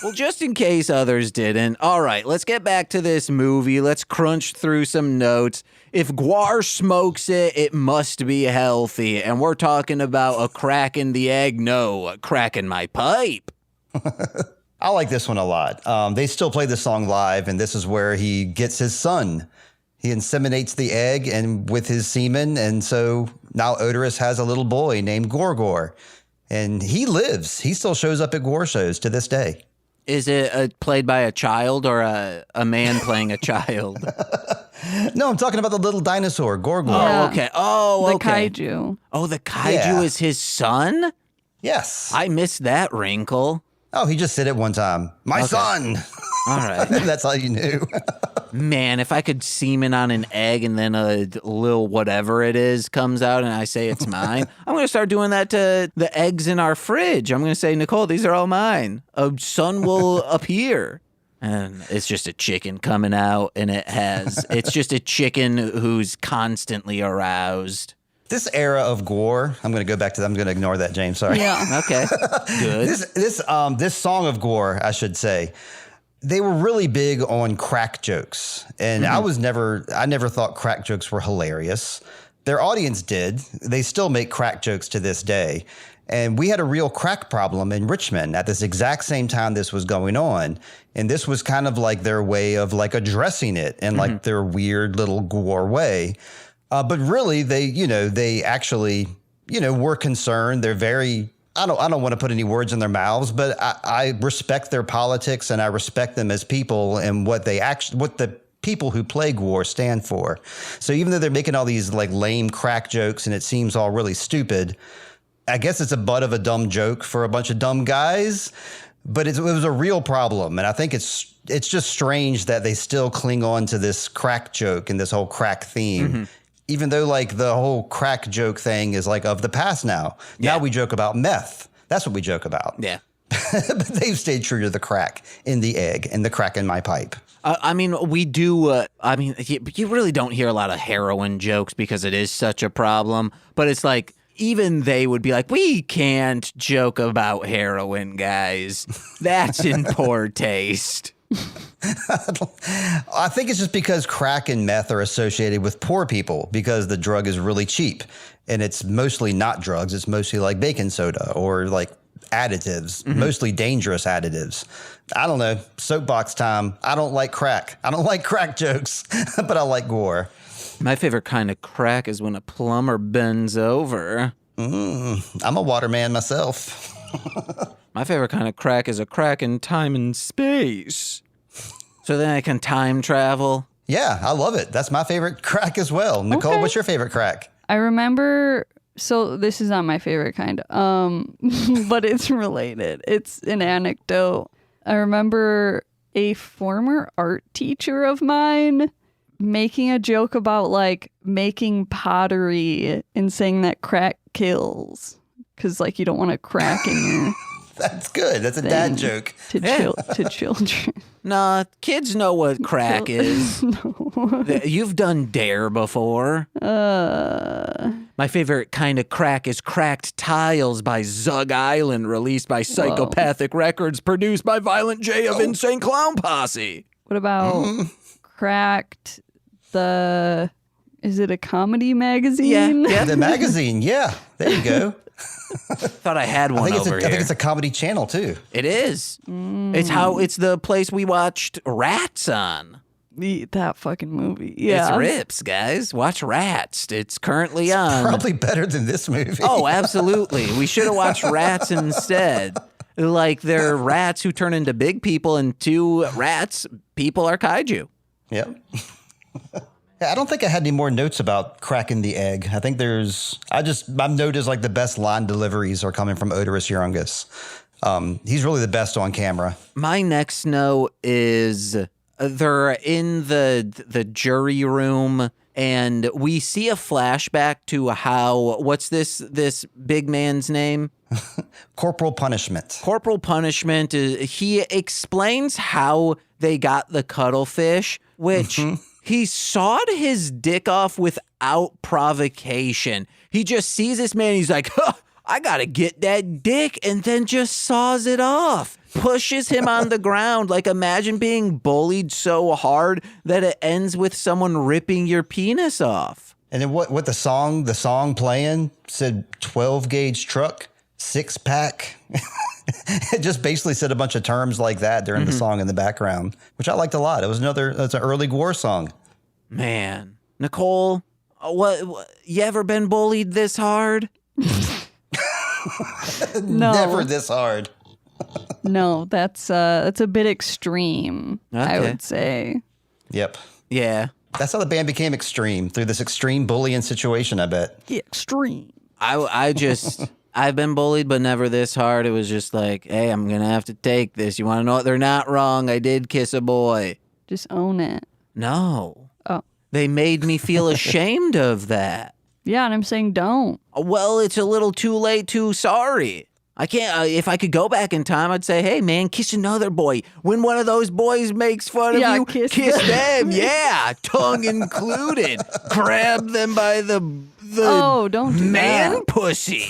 Well, just in case others didn't. All right, let's get back to this movie. Let's crunch through some notes. If GWAR smokes it, it must be healthy. And we're talking about a crack in the egg. No, a crack in my pipe. I like this one a lot. They still play the song live, and this is where he gets his son. He inseminates the egg and with his semen. And so now Odorous has a little boy named GWAR. And he lives. He still shows up at GWAR shows to this day. Is it played by a child or a man playing a child? No, I'm talking about the little dinosaur, GWAR. Oh, okay. Oh, okay. The kaiju. Oh, the kaiju is his son? Yes. I missed that wrinkle. Oh, he just said it one time. My son. All right. That's all you knew. Man, if I could semen on an egg and then a little whatever it is comes out and I say it's mine, I'm going to start doing that to the eggs in our fridge. I'm going to say, Nicole, these are all mine. A son will appear. And it's just a chicken coming out, and it's just a chicken who's constantly aroused. This era of GWAR, I'm going to go back to that. I'm going to ignore that, James. Sorry. Yeah. Okay. Good. This song of GWAR, I should say, they were really big on crack jokes. And I never thought crack jokes were hilarious. Their audience did. They still make crack jokes to this day. And we had a real crack problem in Richmond at this exact same time this was going on. And this was kind of like their way of like addressing it in like their weird little GWAR way. But really, they actually, were concerned. They're very, I don't want to put any words in their mouths, but I respect their politics and I respect them as people and what the people who play GWAR stand for. So even though they're making all these like lame crack jokes and it seems all really stupid, I guess it's a butt of a dumb joke for a bunch of dumb guys, but it was a real problem. And I think it's just strange that they still cling on to this crack joke and this whole crack theme, even though like the whole crack joke thing is like of the past now. Yeah. Now we joke about meth. That's what we joke about. Yeah. But they've stayed true to the crack in the egg and the crack in my pipe. I mean, we do. You really don't hear a lot of heroin jokes because it is such a problem. But it's like, even they would be like, we can't joke about heroin, guys. That's in poor taste. I think it's just because crack and meth are associated with poor people because the drug is really cheap. And it's mostly not drugs. It's mostly like baking soda or like additives, mostly dangerous additives. I don't know. Soapbox time. I don't like crack. I don't like crack jokes, but I like GWAR. My favorite kind of crack is when a plumber bends over. I'm a waterman myself. My favorite kind of crack is a crack in time and space. So then I can time travel. Yeah, I love it. That's my favorite crack as well. Nicole, what's your favorite crack? I remember, so this is not my favorite kind, but it's related. It's an anecdote. I remember a former art teacher of mine making a joke about like making pottery and saying that crack kills because like you don't want to crack in your That's good. That's a dad joke. To children. Nah, kids know what crack is. No. You've done Dare before. My favorite kind of crack is Cracked Tiles by Zug Island, released by Psychopathic Records, produced by Violent J of Insane Clown Posse. What about Cracked is it a comedy magazine? Yeah. The magazine. Yeah. There you go. Thought I had one over here. I think it's a comedy channel too. It is. It's the place we watched Rats on. That fucking movie. Yeah. It's rips, guys. Watch Rats. It's currently on. Probably better than this movie. Oh, absolutely. We should have watched Rats instead. Like, they're rats who turn into big people, and two rats, people are kaiju. Yep. I don't think I had any more notes about cracking the egg. I think my note is like the best line deliveries are coming from Odorous Urungus. He's really the best on camera. My next note is they're in the jury room and we see a flashback to what's this big man's name? Corporal Punishment. Corporal Punishment. He explains how they got the cuttlefish, which... He sawed his dick off without provocation. He just sees this man, he's like, I gotta get that dick, and then just saws it off. Pushes him on the ground. Like, imagine being bullied so hard that it ends with someone ripping your penis off. And then what the song playing said 12 gauge truck, 6-pack. It just basically said a bunch of terms like that during the song in the background, which I liked a lot. It's an early GWAR song. Man. Nicole, what you ever been bullied this hard? No. Never this hard. No, that's a bit extreme, I Okay. would say. Yep. Yeah. That's how the band became extreme, through this extreme bullying situation, I bet. Extreme. I've been bullied, but never this hard. It was just like, hey, I'm going to have to take this. You want to know what? They're not wrong. I did kiss a boy. Just own it. No. Oh. They made me feel ashamed of that. Yeah, and I'm saying don't. Well, it's a little too late, too sorry. I can't, if I could go back in time, I'd say, hey, man, kiss another boy. When one of those boys makes fun of Yeah, you, kiss them. Yeah, tongue included. Grab them by the Oh, don't do man that. pussy.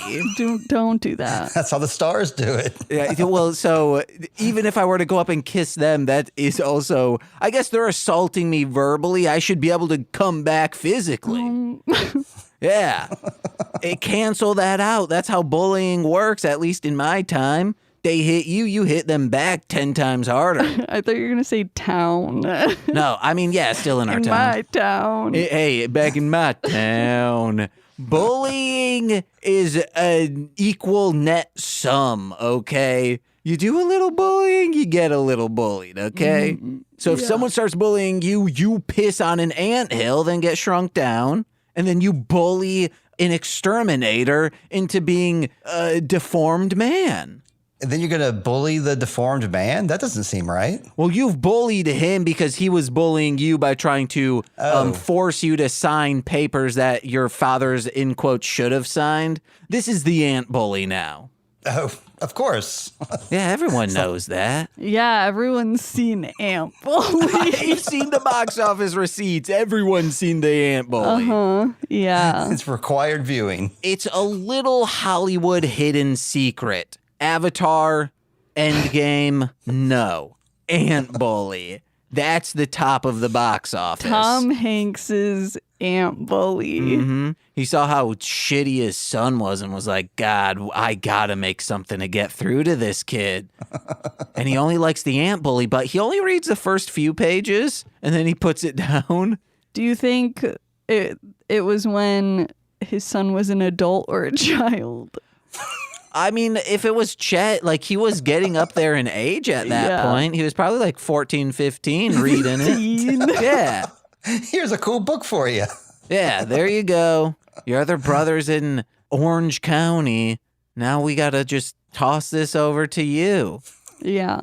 Don't do that. That's how the stars do it. Yeah, well, so even if I were to go up and kiss them, that is also, I guess they're assaulting me verbally. I should be able to come back physically. Yeah. Cancel that out. That's how bullying works, at least in my time. They hit you, you hit them back 10 times harder. I thought you were going to say town. No, I mean, yeah, still in our In town. my town. Hey, back in my town. Bullying is an equal net sum, okay? You do a little bullying, you get a little bullied, okay? So if someone starts bullying you, you piss on an anthill, then get shrunk down, and then you bully an exterminator into being a deformed man. And then you're going to bully the deformed man? That doesn't seem right. Well, you've bullied him because he was bullying you by trying to force you to sign papers that your father's, in quotes, should have signed. This is the ant bully now. Oh, of course. Yeah, everyone knows that. Yeah, everyone's seen Ant Bully. I've seen the box office receipts. Everyone's seen the ant bully. Yeah. It's required viewing. It's a little Hollywood hidden secret. Avatar, Endgame, no. Ant bully. That's the top of the box office. Tom Hanks's Ant Bully. Mm-hmm. He saw how shitty his son was and was like, God, I gotta make something to get through to this kid. And he only likes the ant bully, but he only reads the first few pages and then he puts it down. Do you think it was when his son was an adult or a child? I mean, if it was Chet, like he was getting up there in age at that point. He was probably like 14, 15 reading it. Yeah. Here's a cool book for you. Yeah, there you go. Your other brother's in Orange County. Now we got to just toss this over to you. Yeah.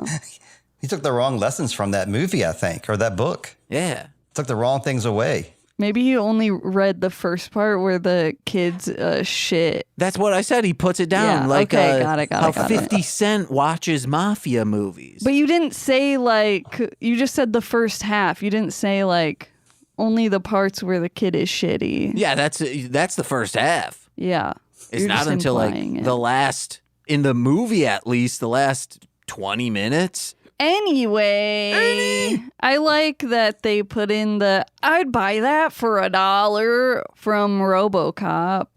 He took the wrong lessons from that movie, I think, or that book. Yeah. Took the wrong things away. Maybe he only read the first part where the kids shit. That's what I said. He puts it down. Yeah, like okay, got it, how got 50 Cent watches mafia movies. But you didn't say like, you just said the first half. You didn't say like only the parts where the kid is shitty. Yeah, that's the first half. Yeah. It's You're not just until like implying it. the last, in the movie at least, the last 20 minutes. Anyway, I like that they put in the I'd buy that for $1 from RoboCop.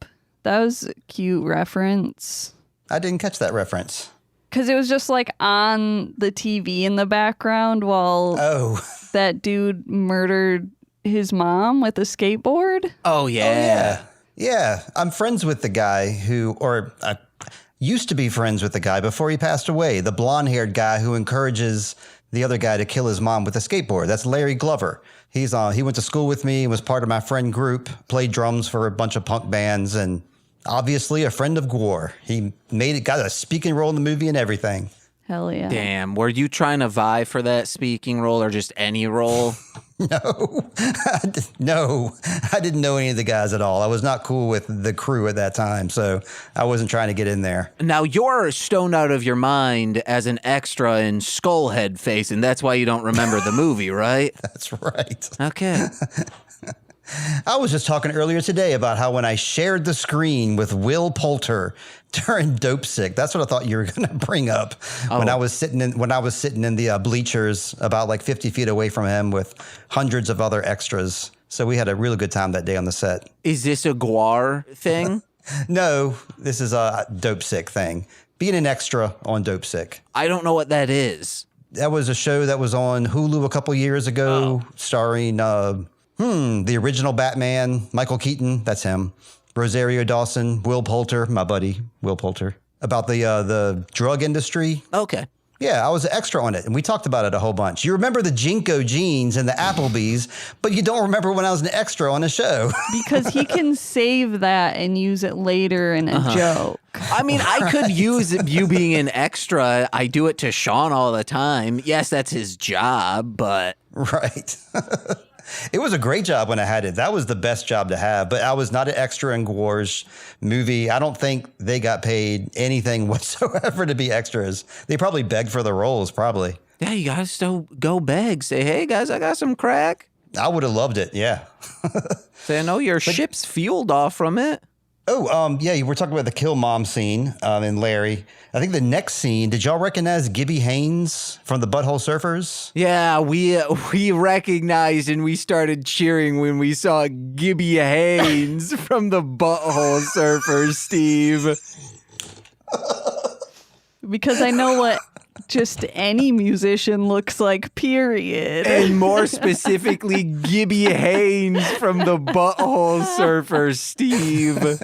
That was a cute reference. I didn't catch that reference. Because it was just like on the TV in the background while that dude murdered his mom with a skateboard. Oh, yeah. Yeah. I'm friends with the guy who, or I used to be friends with the guy before he passed away, the blonde-haired guy who encourages the other guy to kill his mom with a skateboard. That's Larry Glover. He went to school with me, was part of my friend group, played drums for a bunch of punk bands, and obviously a friend of GWAR. He got a speaking role in the movie and everything. Hell yeah. Damn, were you trying to vie for that speaking role or just any role? No, I didn't know any of the guys at all. I was not cool with the crew at that time, so I wasn't trying to get in there. Now, you're stoned out of your mind as an extra in Skullhead Face, and that's why you don't remember the movie, right? That's right. Okay. I was just talking earlier today about how when I shared the screen with Will Poulter during Dope Sick, that's what I thought you were going to bring up when I was sitting in the bleachers about like 50 feet away from him with hundreds of other extras. So we had a really good time that day on the set. Is this a GWAR thing? No, this is a Dope Sick thing. Being an extra on Dope Sick. I don't know what that is. That was a show that was on Hulu a couple years ago, starring The original Batman, Michael Keaton, that's him. Rosario Dawson, Will Poulter, my buddy, Will Poulter. About the drug industry. Okay. Yeah, I was an extra on it, and we talked about it a whole bunch. You remember the Jinko jeans and the Applebee's, but you don't remember when I was an extra on a show. Because he can save that and use it later in a joke. I mean, I could use you being an extra. I do it to Sean all the time. Yes, that's his job, but... Right. It was a great job when I had it. That was the best job to have, but I was not an extra in GWAR's movie. I don't think they got paid anything whatsoever to be extras. They probably begged for the roles, probably. Yeah, you gotta still go beg. Say, hey, guys, I got some crack. I would have loved it, yeah. Say, I know your ship's fueled off from it. Oh, yeah, we're talking about the kill mom scene in Larry. I think the next scene, did y'all recognize Gibby Haynes from the Butthole Surfers? Yeah, we recognized and we started cheering when we saw Gibby Haynes from the Butthole Surfers, Steve. Because I know what just any musician looks like, period. And more specifically, Gibby Haynes from the Butthole Surfers, Steve.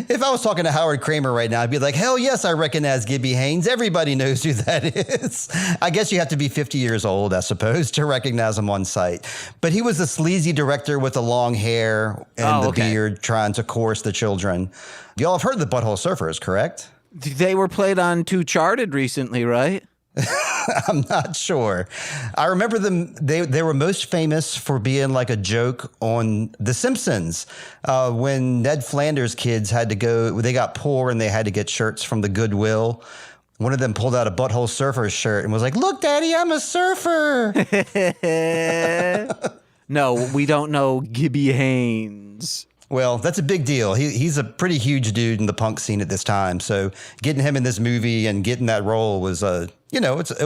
If I was talking to Howard Kramer right now, I'd be like, hell yes, I recognize Gibby Haynes. Everybody knows who that is. I guess you have to be 50 years old, I suppose, to recognize him on sight. But he was the sleazy director with the long hair and the beard trying to coerce the children. Y'all have heard the Butthole Surfers, correct? They were played on Too Charted recently, right? I'm not sure. I remember them. They were most famous for being like a joke on The Simpsons. When Ned Flanders' kids had to go, they got poor and they had to get shirts from the Goodwill. One of them pulled out a Butthole Surfers shirt and was like, "Look, Daddy, I'm a surfer." No, we don't know Gibby Haynes. Well, that's a big deal. He's a pretty huge dude in the punk scene at this time. So getting him in this movie and getting that role was it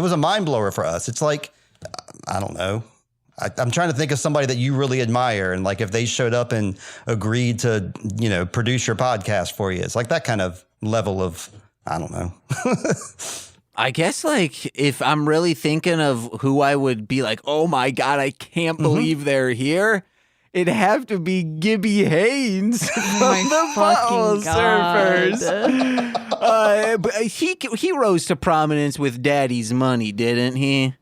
was a mind blower for us. It's like, I don't know. I'm trying to think of somebody that you really admire. And like if they showed up and agreed to, produce your podcast for you, it's like that kind of level of, I don't know. I guess like if I'm really thinking of who I would be like, oh my God, I can't believe they're here. It'd have to be Gibby Haynes from the Butthole Surfers. But he rose to prominence with Daddy's Money, didn't he?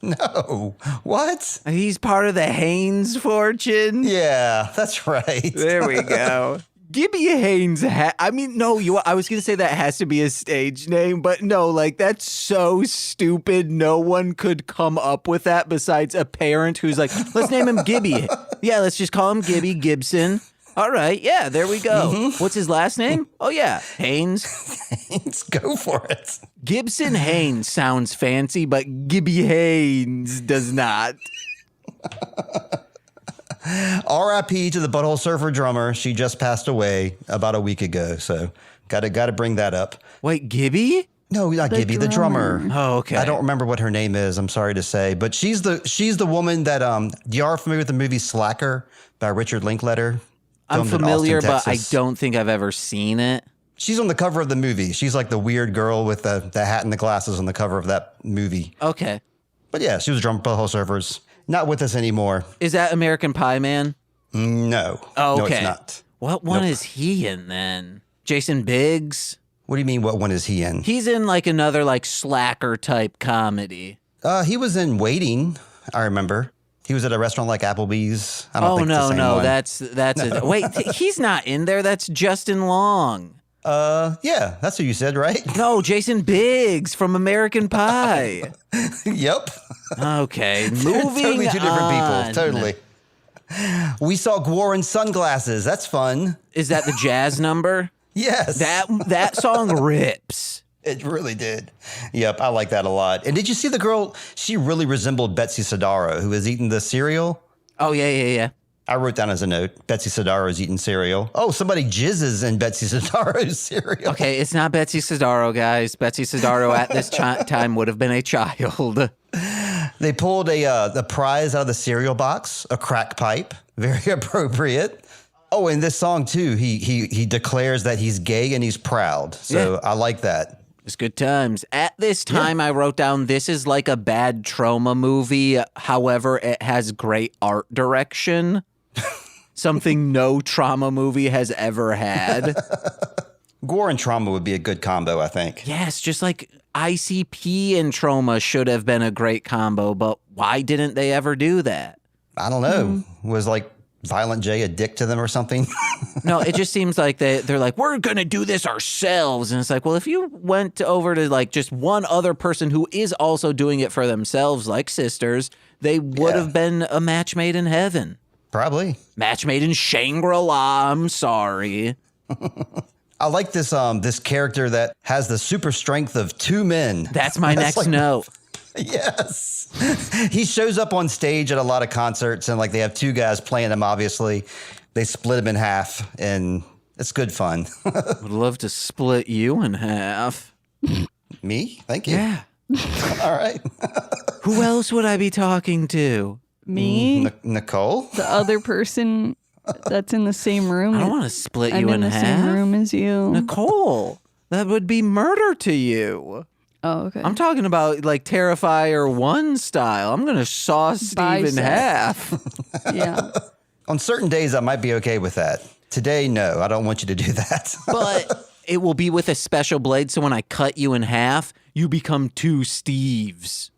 No. What? He's part of the Haynes fortune. Yeah, that's right. There we go. Gibby Haynes, I was going to say that has to be a stage name, but no, like that's so stupid. No one could come up with that besides a parent who's like, let's name him Gibby. Yeah, let's just call him Gibby Gibson. All right, yeah, there we go. Mm-hmm. What's his last name? Oh, yeah, Haynes. Haynes, go for it. Gibson Haynes sounds fancy, but Gibby Haynes does not. R.I.P. to the Butthole Surfer drummer. She just passed away about a week ago, so gotta bring that up. Wait, Gibby? No, not Gibby, the drummer. Oh, okay. I don't remember what her name is. I'm sorry to say, but she's the woman that you are familiar with the movie Slacker by Richard Linklater? I'm familiar, but I don't think I've ever seen it. She's on the cover of the movie. She's like the weird girl with the hat and the glasses on the cover of that movie. Okay. But yeah, she was a drummer for Butthole Surfers. Not with us anymore. Is that American Pie Man? No. Oh, okay. No, it's not. What one is he in then? Jason Biggs? What do you mean, what one is he in? He's in like another like slacker type comedy. He was in Waiting, I remember. He was at a restaurant like Applebee's. I don't think it's the same one. That's wait, he's not in there. That's Justin Long. Yeah, that's what you said, right? No, Jason Biggs from American Pie. Yep. Okay, moving Totally two different on. people. Totally. We saw GWAR in sunglasses. That's fun. Is that the jazz number? Yes. That song rips. It really did. Yep, I like that a lot. And did you see the girl? She really resembled Betsy Sidaro, who was eating the cereal. Oh, yeah. I wrote down as a note, Betsy Sidaro's eating cereal. Oh, somebody jizzes in Betsy Sidaro's cereal. Okay, it's not Betsy Sidaro, guys. Betsy Sidaro at this time would have been a child. They pulled the prize out of the cereal box, a crack pipe. Very appropriate. Oh, in this song, too, he declares that he's gay and he's proud. So yeah. I like that. It's good times. At this time, I wrote down this is like a bad trauma movie. However, it has great art direction. Something no trauma movie has ever had. GWAR and trauma would be a good combo, I think. Yes, just like ICP and trauma should have been a great combo, but why didn't they ever do that? I don't know. Was like Violent J a dick to them or something? No, it just seems like they're like, we're going to do this ourselves. And it's like, well, if you went over to like just one other person who is also doing it for themselves, like sisters, they would have been a match made in heaven. Probably. Match made in Shangri-La. I'm sorry. I like this this character that has the super strength of 2 men. That's my next note. Yes. He shows up on stage at a lot of concerts and like they have 2 guys playing him, obviously. They split him in half and it's good fun. Would love to split you in half. Me? Thank you. Yeah. All right. Who else would I be talking to? Me? Nicole? The other person that's in the same room. I don't want to split you I'm in in the half. same room as you. Nicole, that would be murder to you. Oh, okay. I'm talking about like Terrifier 1 style. I'm going to saw Steve in half. Yeah. On certain days, I might be okay with that. Today, no, I don't want you to do that. But it will be with a special blade, so when I cut you in half, you become 2 Steves.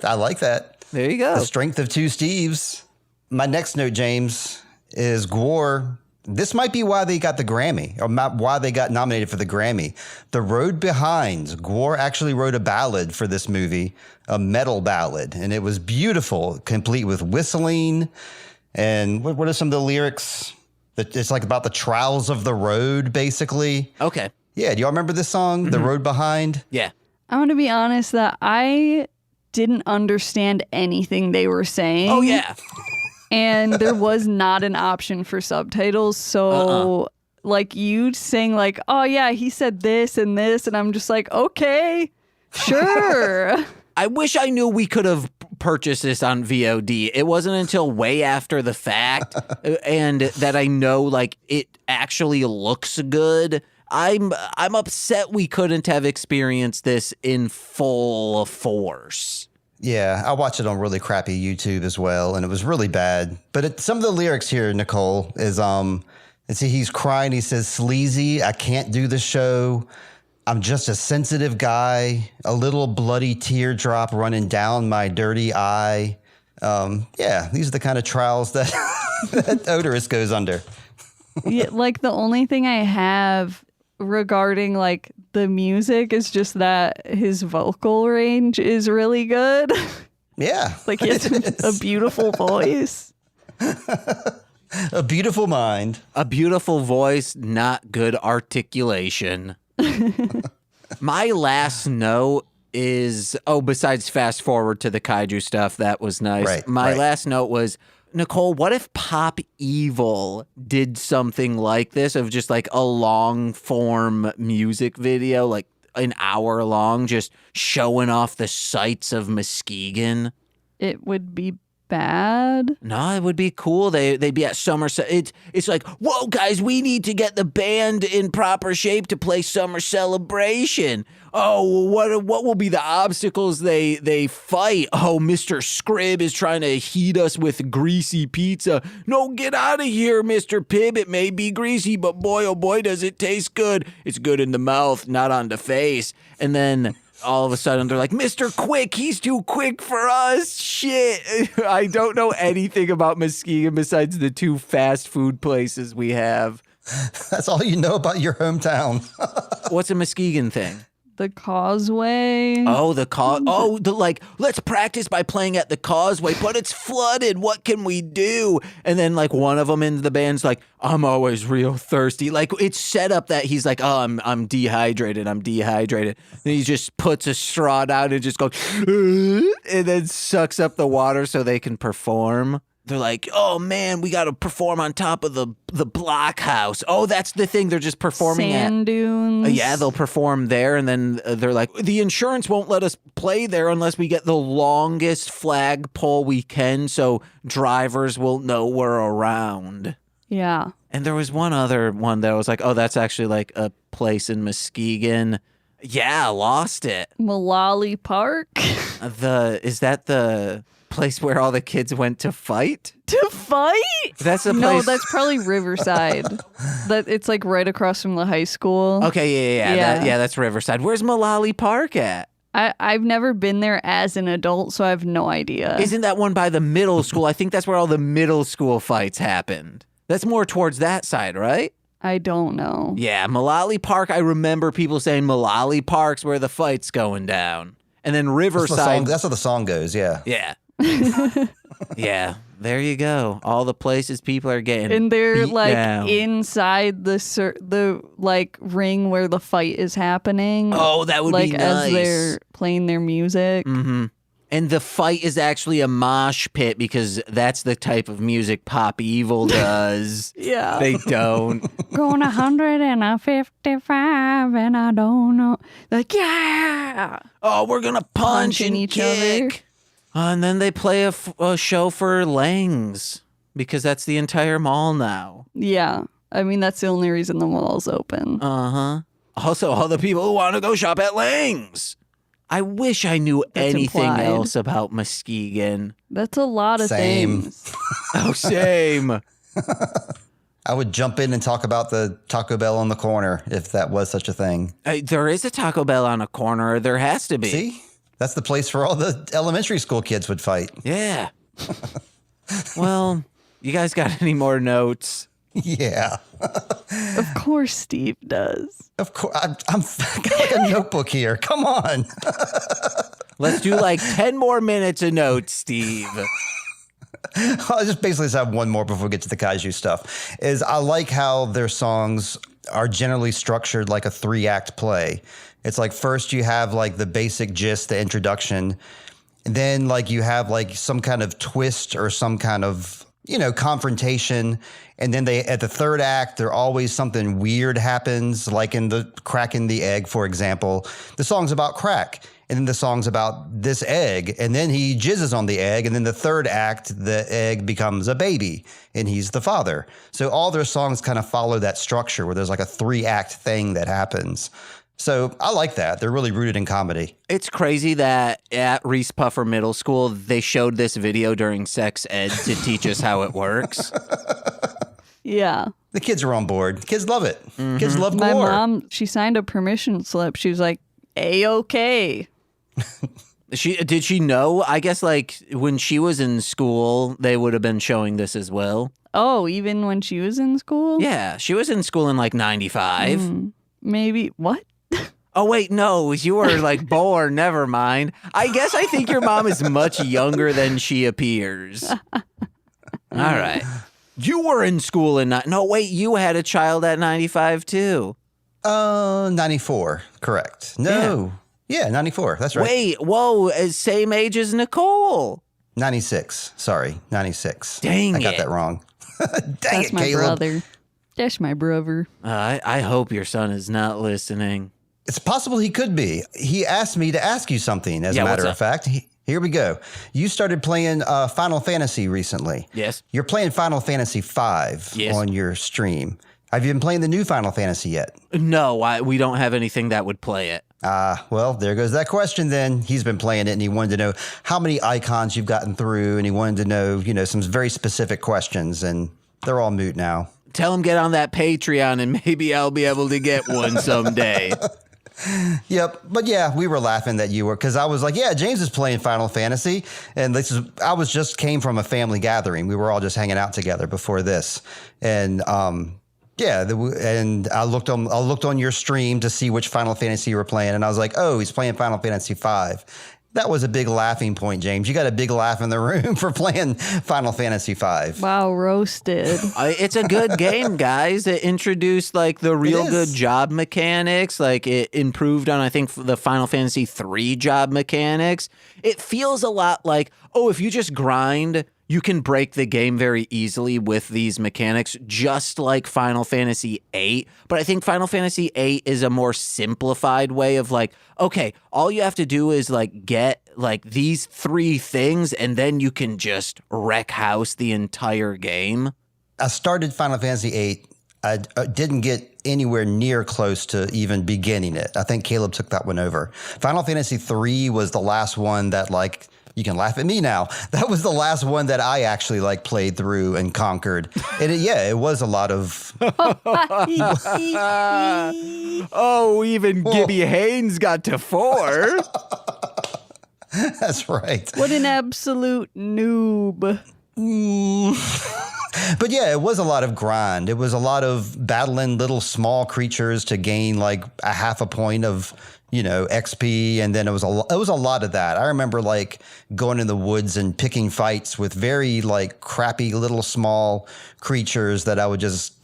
I like that. There you go. The strength of 2 Steves. My next note, James, is GWAR. This might be why they got the Grammy, or why they got nominated for the Grammy. The Road Behind. GWAR actually wrote a ballad for this movie, a metal ballad, and it was beautiful, complete with whistling. And what are some of the lyrics? It's like about the trials of the road, basically. Okay. Yeah, do y'all remember this song, The Road Behind? Yeah. I'm going to be honest that I didn't understand anything they were saying. Oh, yeah. And there was not an option for subtitles. So, like, you saying, like, oh, yeah, he said this, and I'm just like, okay, sure. I wish I knew we could have purchased this on VOD. It wasn't until way after the fact and that I know, like, it actually looks good. I'm upset we couldn't have experienced this in full force. Yeah, I watched it on really crappy YouTube as well, and it was really bad. But some of the lyrics here, Nicole, is and see, he's crying. He says, "Sleazy, I can't do the show. I'm just a sensitive guy. A little bloody teardrop running down my dirty eye." Yeah, these are the kind of trials that that Odorous goes under. Yeah, like the only thing I have regarding like the music is just that his vocal range is really good. Yeah. Like he has a beautiful voice. A beautiful mind. A beautiful voice, not good articulation. My last note is, besides fast forward to the kaiju stuff, that was nice. Right, My right. last note was, Nicole, what if Pop Evil did something like this of just like a long form music video, like an hour long, just showing off the sights of Muskegon? It would be bad. No, it would be cool. They'd be at Summer. It's like, whoa, guys, we need to get the band in proper shape to play Summer Celebration. Oh, what will be the obstacles they fight? Oh, Mr. Scribb is trying to heat us with greasy pizza. No, get out of here, Mr. Pibb. It may be greasy, but boy, oh boy, does it taste good. It's good in the mouth, not on the face. And then all of a sudden they're like, Mr. Quick, he's too quick for us. Shit. I don't know anything about Muskegon besides the 2 fast food places we have. That's all you know about your hometown. What's a Muskegon thing? The Causeway. Oh, let's practice by playing at the Causeway, but it's flooded. What can we do? And then like one of them in the band's like, I'm always real thirsty. Like it's set up that he's like, oh, I'm dehydrated. I'm dehydrated. And he just puts a straw down and just goes, and then sucks up the water so they can perform. They're like, oh man, we got to perform on top of the blockhouse. Oh, that's the thing. They're just performing Sand dunes. Yeah, they'll perform there, and then they're like, the insurance won't let us play there unless we get the longest flagpole we can, so drivers will know we're around. Yeah. And there was one other one that was like, oh, that's actually like a place in Muskegon. Yeah, lost it. Malali Park? Is that the place where all the kids went to fight? To fight? That's the place. No, that's probably Riverside. It's like right across from the high school. Okay, yeah. That's Riverside. Where's Malali Park at? I've never been there as an adult, so I have no idea. Isn't that one by the middle school? I think that's where all the middle school fights happened. That's more towards that side, right? I don't know. Yeah, Malali Park. I remember people saying Malali Park's where the fight's going down. And then Riverside. That's how the song goes, yeah. Yeah. Yeah, there you go. All the places people are getting And they're beat like down. inside the like ring where the fight is happening. Oh, that would be like nice. as they're playing their music. Mm-hmm. And the fight is actually a mosh pit because that's the type of music Pop Evil does. Yeah. They don't. Going 100 and a 55 and I don't know. Like, yeah. Oh, we're going to punch Punching and each kick. other. And then they play a show for Langs because that's the entire mall now. Yeah. I mean, that's the only reason the mall's open. Uh-huh. Also, all the people who want to go shop at Langs. I wish I knew That's anything implied. else about Muskegon. That's a lot of Same. things. Oh, same. I would jump in and talk about the Taco Bell on the corner if that was such a thing. There is a Taco Bell on a corner. There has to be. See? That's the place where all the elementary school kids would fight. Yeah. Well, you guys got any more notes? Yeah. Of course Steve does. Of course. I'm got like a notebook here. Come on. Let's do like 10 more minutes of notes, Steve. I'll just basically have one more before we get to the kaiju stuff. I like how their songs are generally structured like a 3-act play. It's like first you have like the basic gist, the introduction, and then like you have like some kind of twist or some kind of, confrontation. And then at the third act, there always something weird happens, like in the cracking the egg, for example. The song's about crack. And then the song's about this egg. And then he jizzes on the egg. And then the third act, the egg becomes a baby and he's the father. So all their songs kind of follow that structure where there's like a 3-act thing that happens. So I like that. They're really rooted in comedy. It's crazy that at Reese Puffer Middle School, they showed this video during sex ed to teach us how it works. Yeah. The kids are on board. Kids love it. Kids love My GWAR. mom, she signed a permission slip. She was like, A-okay. Did she know? I guess like when she was in school, they would have been showing this as well. Oh, even when she was in school? Yeah, she was in school in like 95. Maybe. What? Oh, wait, no, you were like born. Never mind. I guess I think your mom is much younger than she appears. All right. You were in school in... No, wait, you had a child at 95 too. 94. Correct. No. Yeah, 94. That's right. Wait, whoa, same age as Nicole. 96. Sorry, 96. Dang I got it. that wrong. Dang That's it, my Caleb. brother. That's my brother. I hope your son is not listening. It's possible he could be. He asked me to ask you something, as Yeah, a matter what's of fact. Here we go. You started playing Final Fantasy recently. Yes. You're playing Final Fantasy V Yes. on your stream. Have you been playing the new Final Fantasy yet? No, we don't have anything that would play it. Well, there goes that question then. He's been playing it and he wanted to know how many icons you've gotten through and he wanted to know, some very specific questions and they're all moot now. Tell him get on that Patreon and maybe I'll be able to get one someday. Yep. But yeah, we were laughing that you were, because I was like, yeah, James is playing Final Fantasy. And came from a family gathering. We were all just hanging out together before this. And, and I looked on your stream to see which Final Fantasy you were playing. And I was like, oh, he's playing Final Fantasy V. That was a big laughing point, James. You got a big laugh in the room for playing Final Fantasy V. Wow, roasted. It's a good game, guys. It introduced like the real is. good job mechanics. Like it improved on, I think, the Final Fantasy III job mechanics. It feels a lot like, if you just grind, you can break the game very easily with these mechanics, just like Final Fantasy VIII. But I think Final Fantasy VIII is a more simplified way of like, okay, all you have to do is like get like these 3 things, and then you can just wreck house the entire game. I started Final Fantasy VIII. I didn't get anywhere near close to even beginning it. I think Caleb took that one over. Final Fantasy III was the last one that, like, you can laugh at me now. That was the last one that I actually like played through and conquered. And it was a lot of. Oh, even Gibby Haynes got to 4. That's right. What an absolute noob. But yeah, it was a lot of grind. It was a lot of battling little small creatures to gain like a half a point of, XP. And then it was a lot of that. I remember like going in the woods and picking fights with very like crappy little small creatures that I would just,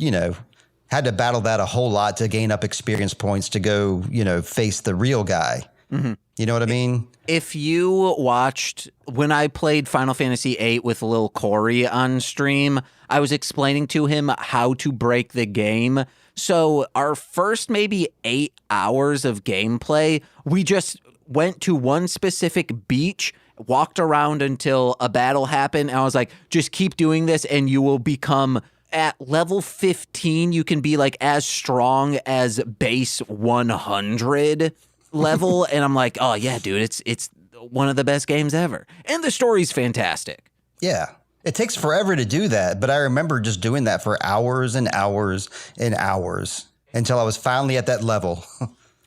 had to battle that a whole lot to gain up experience points to go, face the real guy. Mm-hmm. You know what I mean? If you watched when I played Final Fantasy VIII with Lil Corey on stream, I was explaining to him how to break the game. So our first maybe 8 hours of gameplay, we just went to one specific beach, walked around until a battle happened. And I was like, just keep doing this and you will become at level 15. You can be like as strong as base 100 level. And I'm like, oh yeah, dude, it's one of the best games ever. And the story's fantastic. Yeah. It takes forever to do that, but I remember just doing that for hours and hours and hours until I was finally at that level.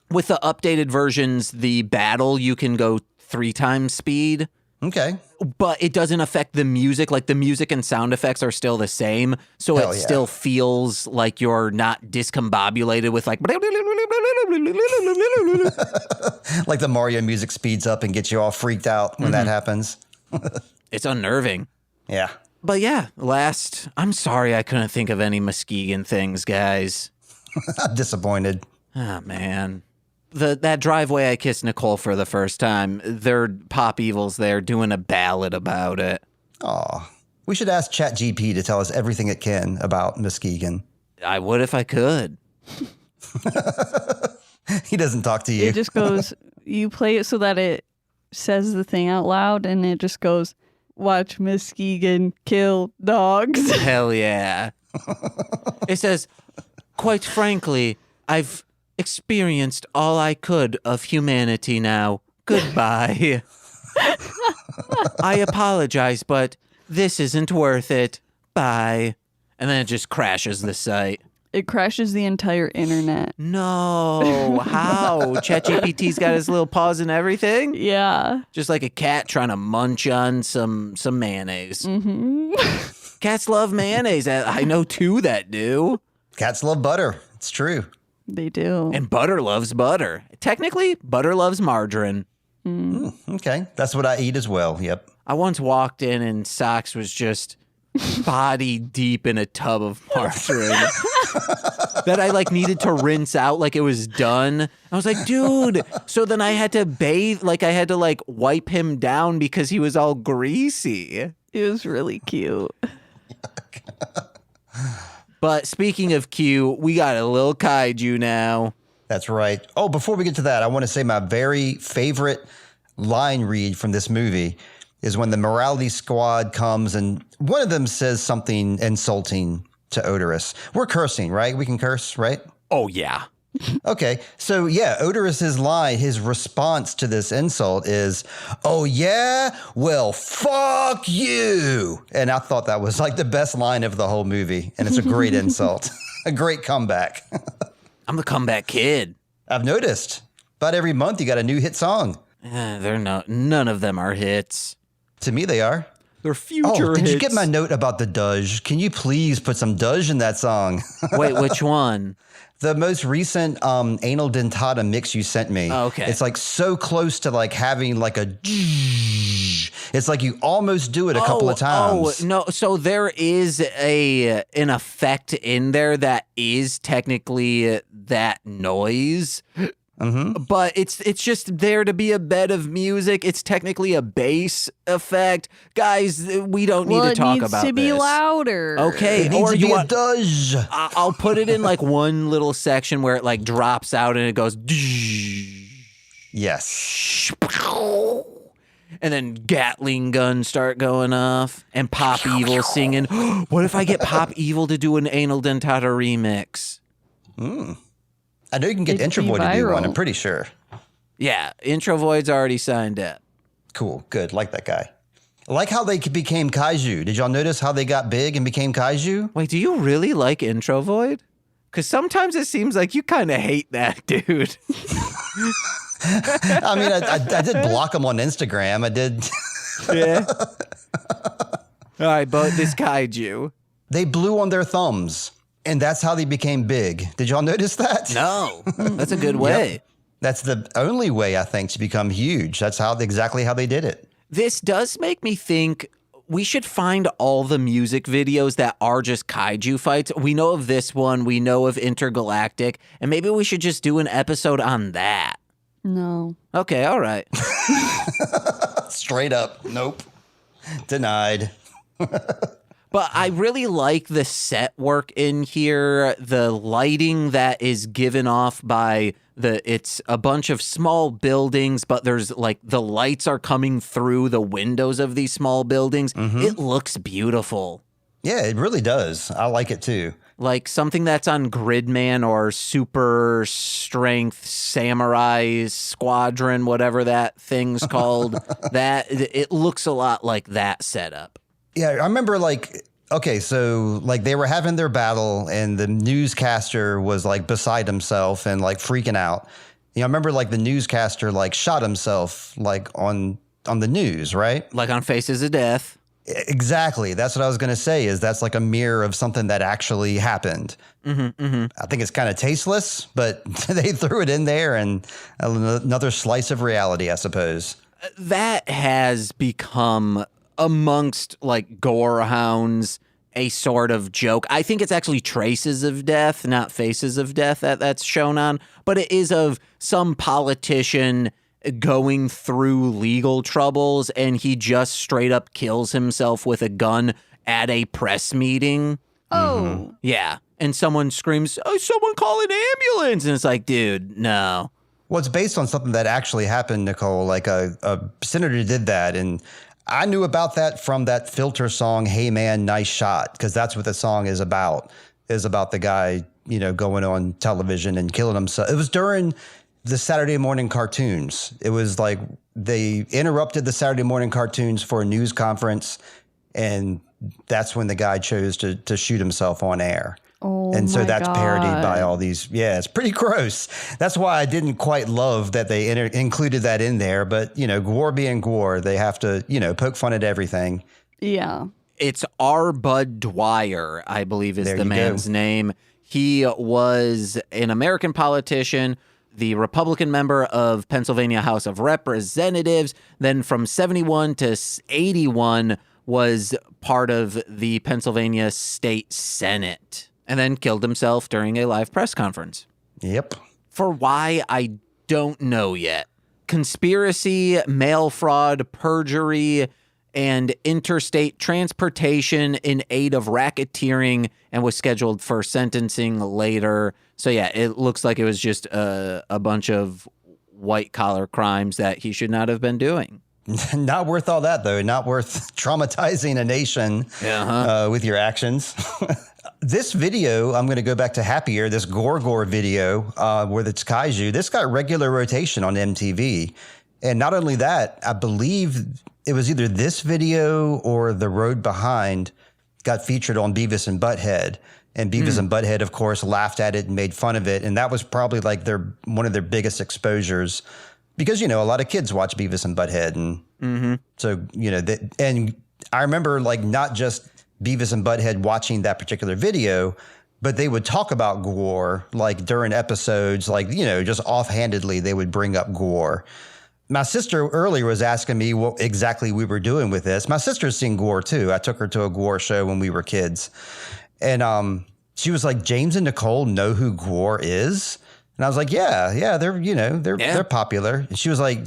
With the updated versions, the battle, you can go 3 times speed. Okay. But it doesn't affect the music. Like the music and sound effects are still the same. So Hell it yeah. still feels like you're not discombobulated with like... Like the Mario music speeds up and gets you all freaked out when that happens. It's unnerving. Yeah. But yeah, I'm sorry I couldn't think of any Muskegon things, guys. I'm disappointed. Oh, man. That driveway I kissed Nicole for the first time, their Pop Evil's there doing a ballad about it. Aw. We should ask ChatGPT to tell us everything it can about Muskegon. I would if I could. He doesn't talk to you. It just goes, you play it so that it says the thing out loud and it just goes, watch Muskegon kill dogs. Hell yeah. It says, quite frankly, I've experienced all I could of humanity now. Goodbye. I apologize, but this isn't worth it. Bye. And then it just crashes the site. It crashes the entire internet. No. How? ChatGPT's got his little paws and everything? Yeah. Just like a cat trying to munch on some mayonnaise. Mm-hmm. Cats love mayonnaise. I know 2 that do. Cats love butter. It's true. They do. And butter loves butter. Technically, butter loves margarine. Okay. That's what I eat as well. Yep. I once walked in and Socks was just body deep in a tub of margarine that I like needed to rinse out like it was done. I was like, dude. So then I had to bathe, like I had to like wipe him down because he was all greasy. It was really cute. But speaking of cute, we got a little kaiju now. That's right. Oh, before we get to that, I want to say my very favorite line read from this movie is when the morality squad comes and one of them says something insulting to Odorous. We're cursing, right? We can curse, right? Oh, yeah. Okay. So, yeah, Odorous's line, his response to this insult is, oh, yeah? Well, fuck you. And I thought that was like the best line of the whole movie. And it's a great insult, a great comeback. I'm the comeback kid. I've noticed. About every month, you got a new hit song. None of them are hits. To me, they are. They're future Did hits. you get my note about the Dudge? Can you please put some Dudge in that song? Wait, which one? The most recent anal dentata mix you sent me. Oh, okay. It's like so close to like having like a. It's like you almost do it a couple of times. Oh, no. So there is an effect in there that is technically that noise. Mm-hmm. But it's just there to be a bed of music. It's technically a bass effect. Guys, we don't need to talk about this. It needs to be louder. Okay. It needs or to you be a want, Dudge. I'll put it in like one little section where it like drops out and it goes. Yes. And then Gatling guns start going off and Pop Evil singing. What if I get Pop Evil to do an Anal Dentata remix? I know you can get It'd be Introvoid to do one, viral. I'm pretty sure. Yeah, Introvoid's already signed up. Cool, good, like that guy. I like how they became kaiju. Did y'all notice how they got big and became kaiju? Wait, do you really like Introvoid? Because sometimes it seems like you kind of hate that dude. I mean, I did block them on Instagram. I did. Yeah. All right, but this kaiju. They blew on their thumbs, and that's how they became big. Did y'all notice that? No, that's a good way. Yep. That's the only way, I think, to become huge. That's exactly how they did it. This does make me think we should find all the music videos that are just kaiju fights. We know of this one. We know of Intergalactic. And maybe we should just do an episode on that. No. Okay, all right. Straight up. Nope. Denied. But I really like the set work in here, the lighting that is given off by it's a bunch of small buildings, but there's like the lights are coming through the windows of these small buildings. It looks beautiful. Yeah, it really does. I like it too. Like something that's on Gridman or Super Strength Samurai Squadron, whatever that thing's called. It looks a lot like that setup. Yeah, I remember okay, so they were having their battle and the newscaster was beside himself and freaking out. I remember the newscaster shot himself on the news, right? Like on Faces of Death. Exactly. That's what I was going to say is that's a mirror of something that actually happened. I think it's kind of tasteless, but they threw it in there and another slice of reality, I suppose. That has become amongst gore hounds a sort of joke. I think it's actually Traces of Death, not Faces of Death that's shown on, but it is of some politician going through legal troubles and he just straight up kills himself with a gun at a press meeting. Oh. Yeah. And someone screams, "Oh, someone call an ambulance." And it's like, dude, no. Well, it's based on something that actually happened, Nicole. A senator did that, and I knew about that from that Filter song, "Hey Man, Nice Shot," because that's what the song is about the guy, going on television and killing himself. It was during the Saturday morning cartoons. It was they interrupted the Saturday morning cartoons for a news conference, and that's when the guy chose to shoot himself on air. Oh, and so my that's parodied God. by all these. Yeah, it's pretty gross. That's why I didn't quite love that they included that in there. But, GWAR being GWAR, they have to, poke fun at everything. Yeah. It's R. Bud Dwyer, I believe is There the you man's go. name. He was an American politician, the Republican member of Pennsylvania House of Representatives. Then from 71 to 81 was part of the Pennsylvania State Senate. And then killed himself during a live press conference. Yep. For why, I don't know yet. Conspiracy, mail fraud, perjury, and interstate transportation in aid of racketeering and was scheduled for sentencing later. So yeah, it looks like it was just a bunch of white-collar crimes that he should not have been doing. Not worth all that, though. Not worth traumatizing a nation with your actions. This video, I'm going to go back to Happier, this GWAR video where it's kaiju. This got regular rotation on MTV. And not only that, I believe it was either this video or The Road Behind got featured on Beavis and Butthead. And Beavis and Butthead, of course, laughed at it and made fun of it. And that was probably one of their biggest exposures. Because, a lot of kids watch Beavis and Butthead. And so, and I remember not just Beavis and Butthead watching that particular video, but they would talk about GWAR during episodes, just offhandedly, they would bring up GWAR. My sister earlier was asking me what exactly we were doing with this. My sister's seen GWAR too. I took her to a GWAR show when we were kids. And she was like, "James and Nicole know who GWAR is?" And I was like, yeah, they're popular. And she was like,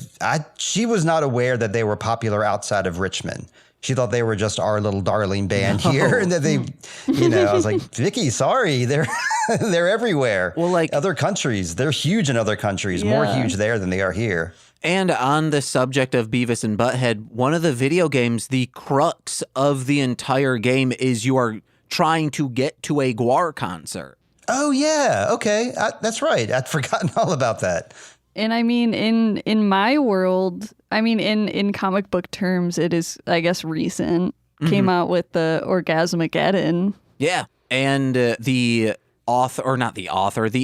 she was not aware that they were popular outside of Richmond. She thought they were just our little darling band here. And that they, I was like, "Vicky, sorry, they're everywhere." Well, other countries, they're huge in other countries, more huge there than they are here. And on the subject of Beavis and Butthead, one of the video games, the crux of the entire game is you are trying to get to a GWAR concert. Oh, yeah. Okay. That's right. I'd forgotten all about that. And I mean, in my world, I mean, in comic book terms, it is, I guess, recent. Came out with the Orgasmageddon. Yeah. And the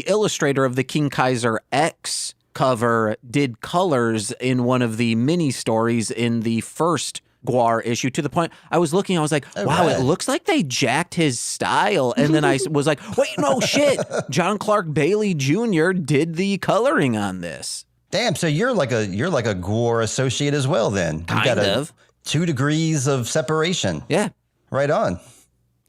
illustrator of the King Kaiser X cover did colors in one of the mini stories in the first GWAR issue, to the point I was looking, I was like, wow, it looks like they jacked his style. And then I was like, wait, no shit. John Clark Bailey Jr. did the coloring on this. Damn, so you're like a GWAR associate as well then. Kind of. 2 degrees of separation. Yeah. Right on.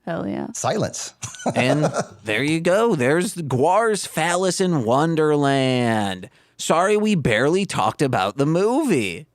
Hell yeah. Silence. And there you go. There's GWAR's Phallus in Wonderland. Sorry we barely talked about the movie.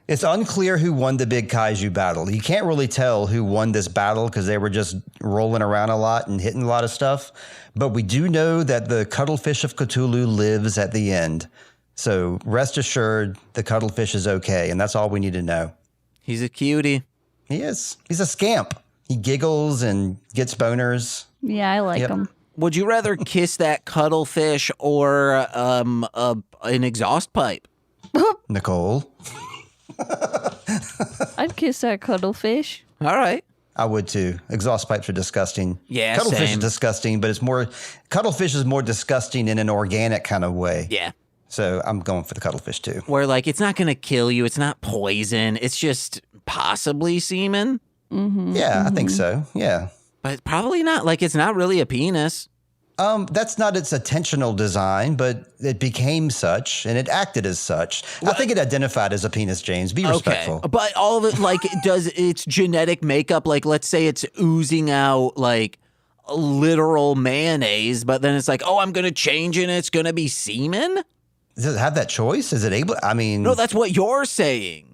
It's unclear who won the big kaiju battle. You can't really tell who won this battle because they were just rolling around a lot and hitting a lot of stuff. But we do know that the cuttlefish of Cthulhu lives at the end. So rest assured, the cuttlefish is okay. And that's all we need to know. He's a cutie. He is. He's a scamp. He giggles and gets boners. Yeah, I like him. Would you rather kiss that cuttlefish or an exhaust pipe? Nicole. I'd kiss that cuttlefish. All right. I would too. Exhaust pipes are disgusting. Yeah, Cuttlefish same. is disgusting, but cuttlefish is more disgusting in an organic kind of way. Yeah. So I'm going for the cuttlefish too. Where, like, it's not going to kill you. It's not poison. It's just possibly semen. Yeah, I think so. Yeah. But probably not. Like, it's not really a penis. That's not its intentional design, but it became such and it acted as such. I think it identified as a penis, James. Be respectful. But all of it, like, does its genetic makeup, like, let's say it's oozing out, like, literal mayonnaise, but then it's like, oh, I'm going to change it and it's going to be semen? Does it have that choice? Is it able? I mean, No, that's what you're saying.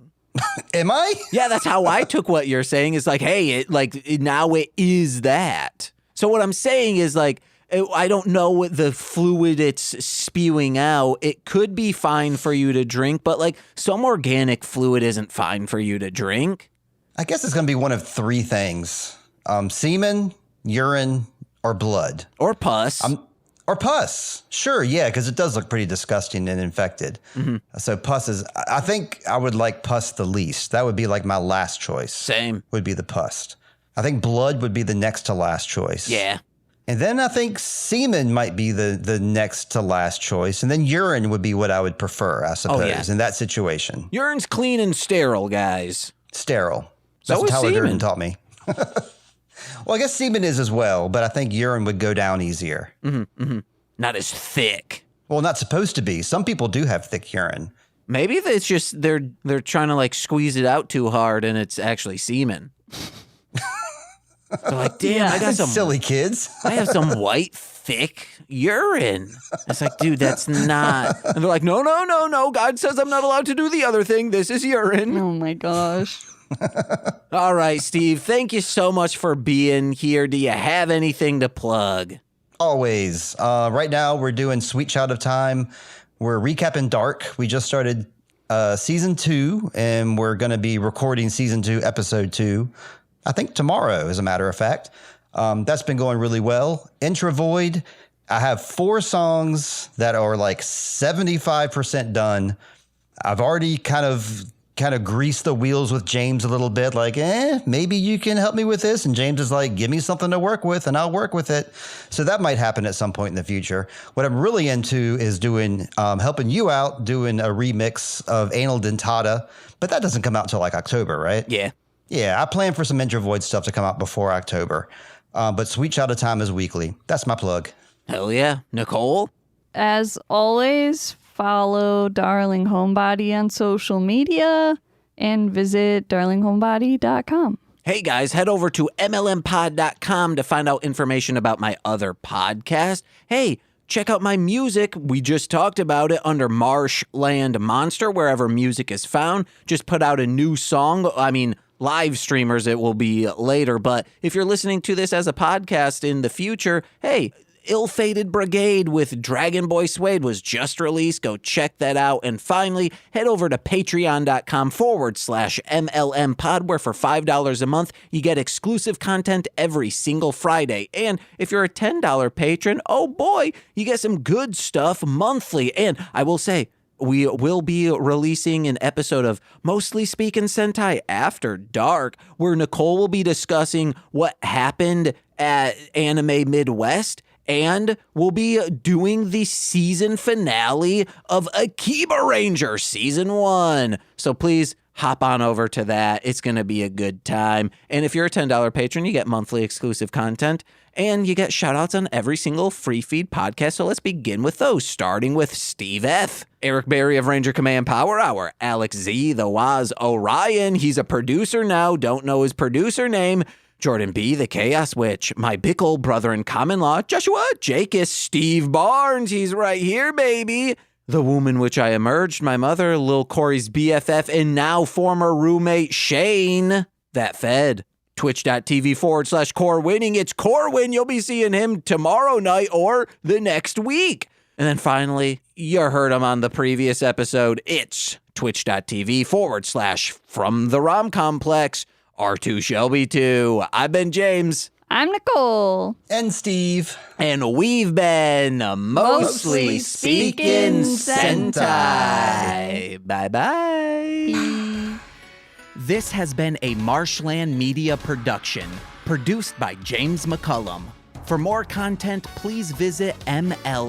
am I? Yeah, that's how I took what you're saying. Is like, hey, now it is that. So what I'm saying is, like, I don't know what the fluid it's spewing out. It could be fine for you to drink, but, like, some organic fluid isn't fine for you to drink. I guess it's going to be one of 3 things: semen, urine, or blood, Or pus. or pus. Sure, yeah, because it does look pretty disgusting and infected. So pus is. I think I would like pus the least. That would be like my last choice. Same. Would be the pus. I think blood would be the next to last choice. Yeah. And then I think semen might be the next to last choice. And then urine would be what I would prefer, I suppose, in that situation. Urine's clean and sterile, guys. Sterile. So That's what is Tyler semen. Durden taught me. Well, I guess semen is as well, but I think urine would go down easier. Not as thick. Well, not supposed to be. Some people do have thick urine. Maybe it's just they're trying to, like, squeeze it out too hard and it's actually semen. They're like, damn, I got some Silly kids. I have some white, thick urine. It's like, dude, that's not. And they're like, no. God says I'm not allowed to do the other thing. This is urine. Oh my gosh. All right, Steve, thank you so much for being here. Do you have anything to plug? Always. Right now, we're doing Sweet Child of Time. We're recapping Dark. We just started season 2, and we're going to be recording season 2, episode 2. I think tomorrow, as a matter of fact. That's been going really well. Introvoid, I have 4 songs that are like 75% done. I've already kind of greased the wheels with James a little bit, like, maybe you can help me with this. And James is like, give me something to work with and I'll work with it. So that might happen at some point in the future. What I'm really into is doing, helping you out, doing a remix of Anal Dentata, but that doesn't come out until like October, right? Yeah. Yeah, I plan for some Introvoid stuff to come out before October. But Sweet Child of Time is weekly. That's my plug. Hell yeah. Nicole? As always, follow Darling Homebody on social media and visit darlinghomebody.com. Hey guys, head over to mlmpod.com to find out information about my other podcast. Hey, check out my music. We just talked about it under Marshland Monster, wherever music is found. Just put out a new song. I mean, live streamers, it will be later. But if you're listening to this as a podcast in the future, hey, Ill-Fated Brigade with Dragon Boy Suede was just released. Go check that out. And finally, head over to patreon.com/MLM pod, where for $5 a month, you get exclusive content every single Friday. And if you're a $10 patron, oh boy, you get some good stuff monthly. And I will say, we will be releasing an episode of Mostly Speakin' Sentai After Dark, where Nicole will be discussing what happened at Anime Midwest, and we'll be doing the season finale of Akiba Ranger Season 1. So please hop on over to that. It's going to be a good time. And if you're a $10 patron, you get monthly exclusive content, and you get shout-outs on every single free feed podcast. So let's begin with those, starting with Steve F., Eric Berry of Ranger Command Power Hour, Alex Z, the Waz Orion, he's a producer now, don't know his producer name, Jordan B., the Chaos Witch, my big old brother in common law, Joshua Jacus, Steve Barnes, he's right here, baby. The womb in which I emerged, my mother, Lil Corey's BFF, and now former roommate Shane, that fed. Twitch.tv/Corwinning. It's Corwin. You'll be seeing him tomorrow night or the next week. And then finally, you heard him on the previous episode. It's Twitch.tv/From the Rom Complex. R2 Shelby 2. I've been James. I'm Nicole. And Steve. And we've been Mostly Speakin' Sentai. Bye-bye. This has been a Marshland Media production, produced by James McCollum. For more content, please visit MLMpod.com.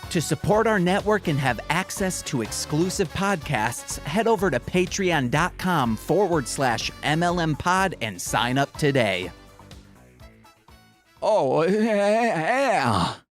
To support our network and have access to exclusive podcasts, head over to patreon.com/MLMpod and sign up today. Oh, yeah.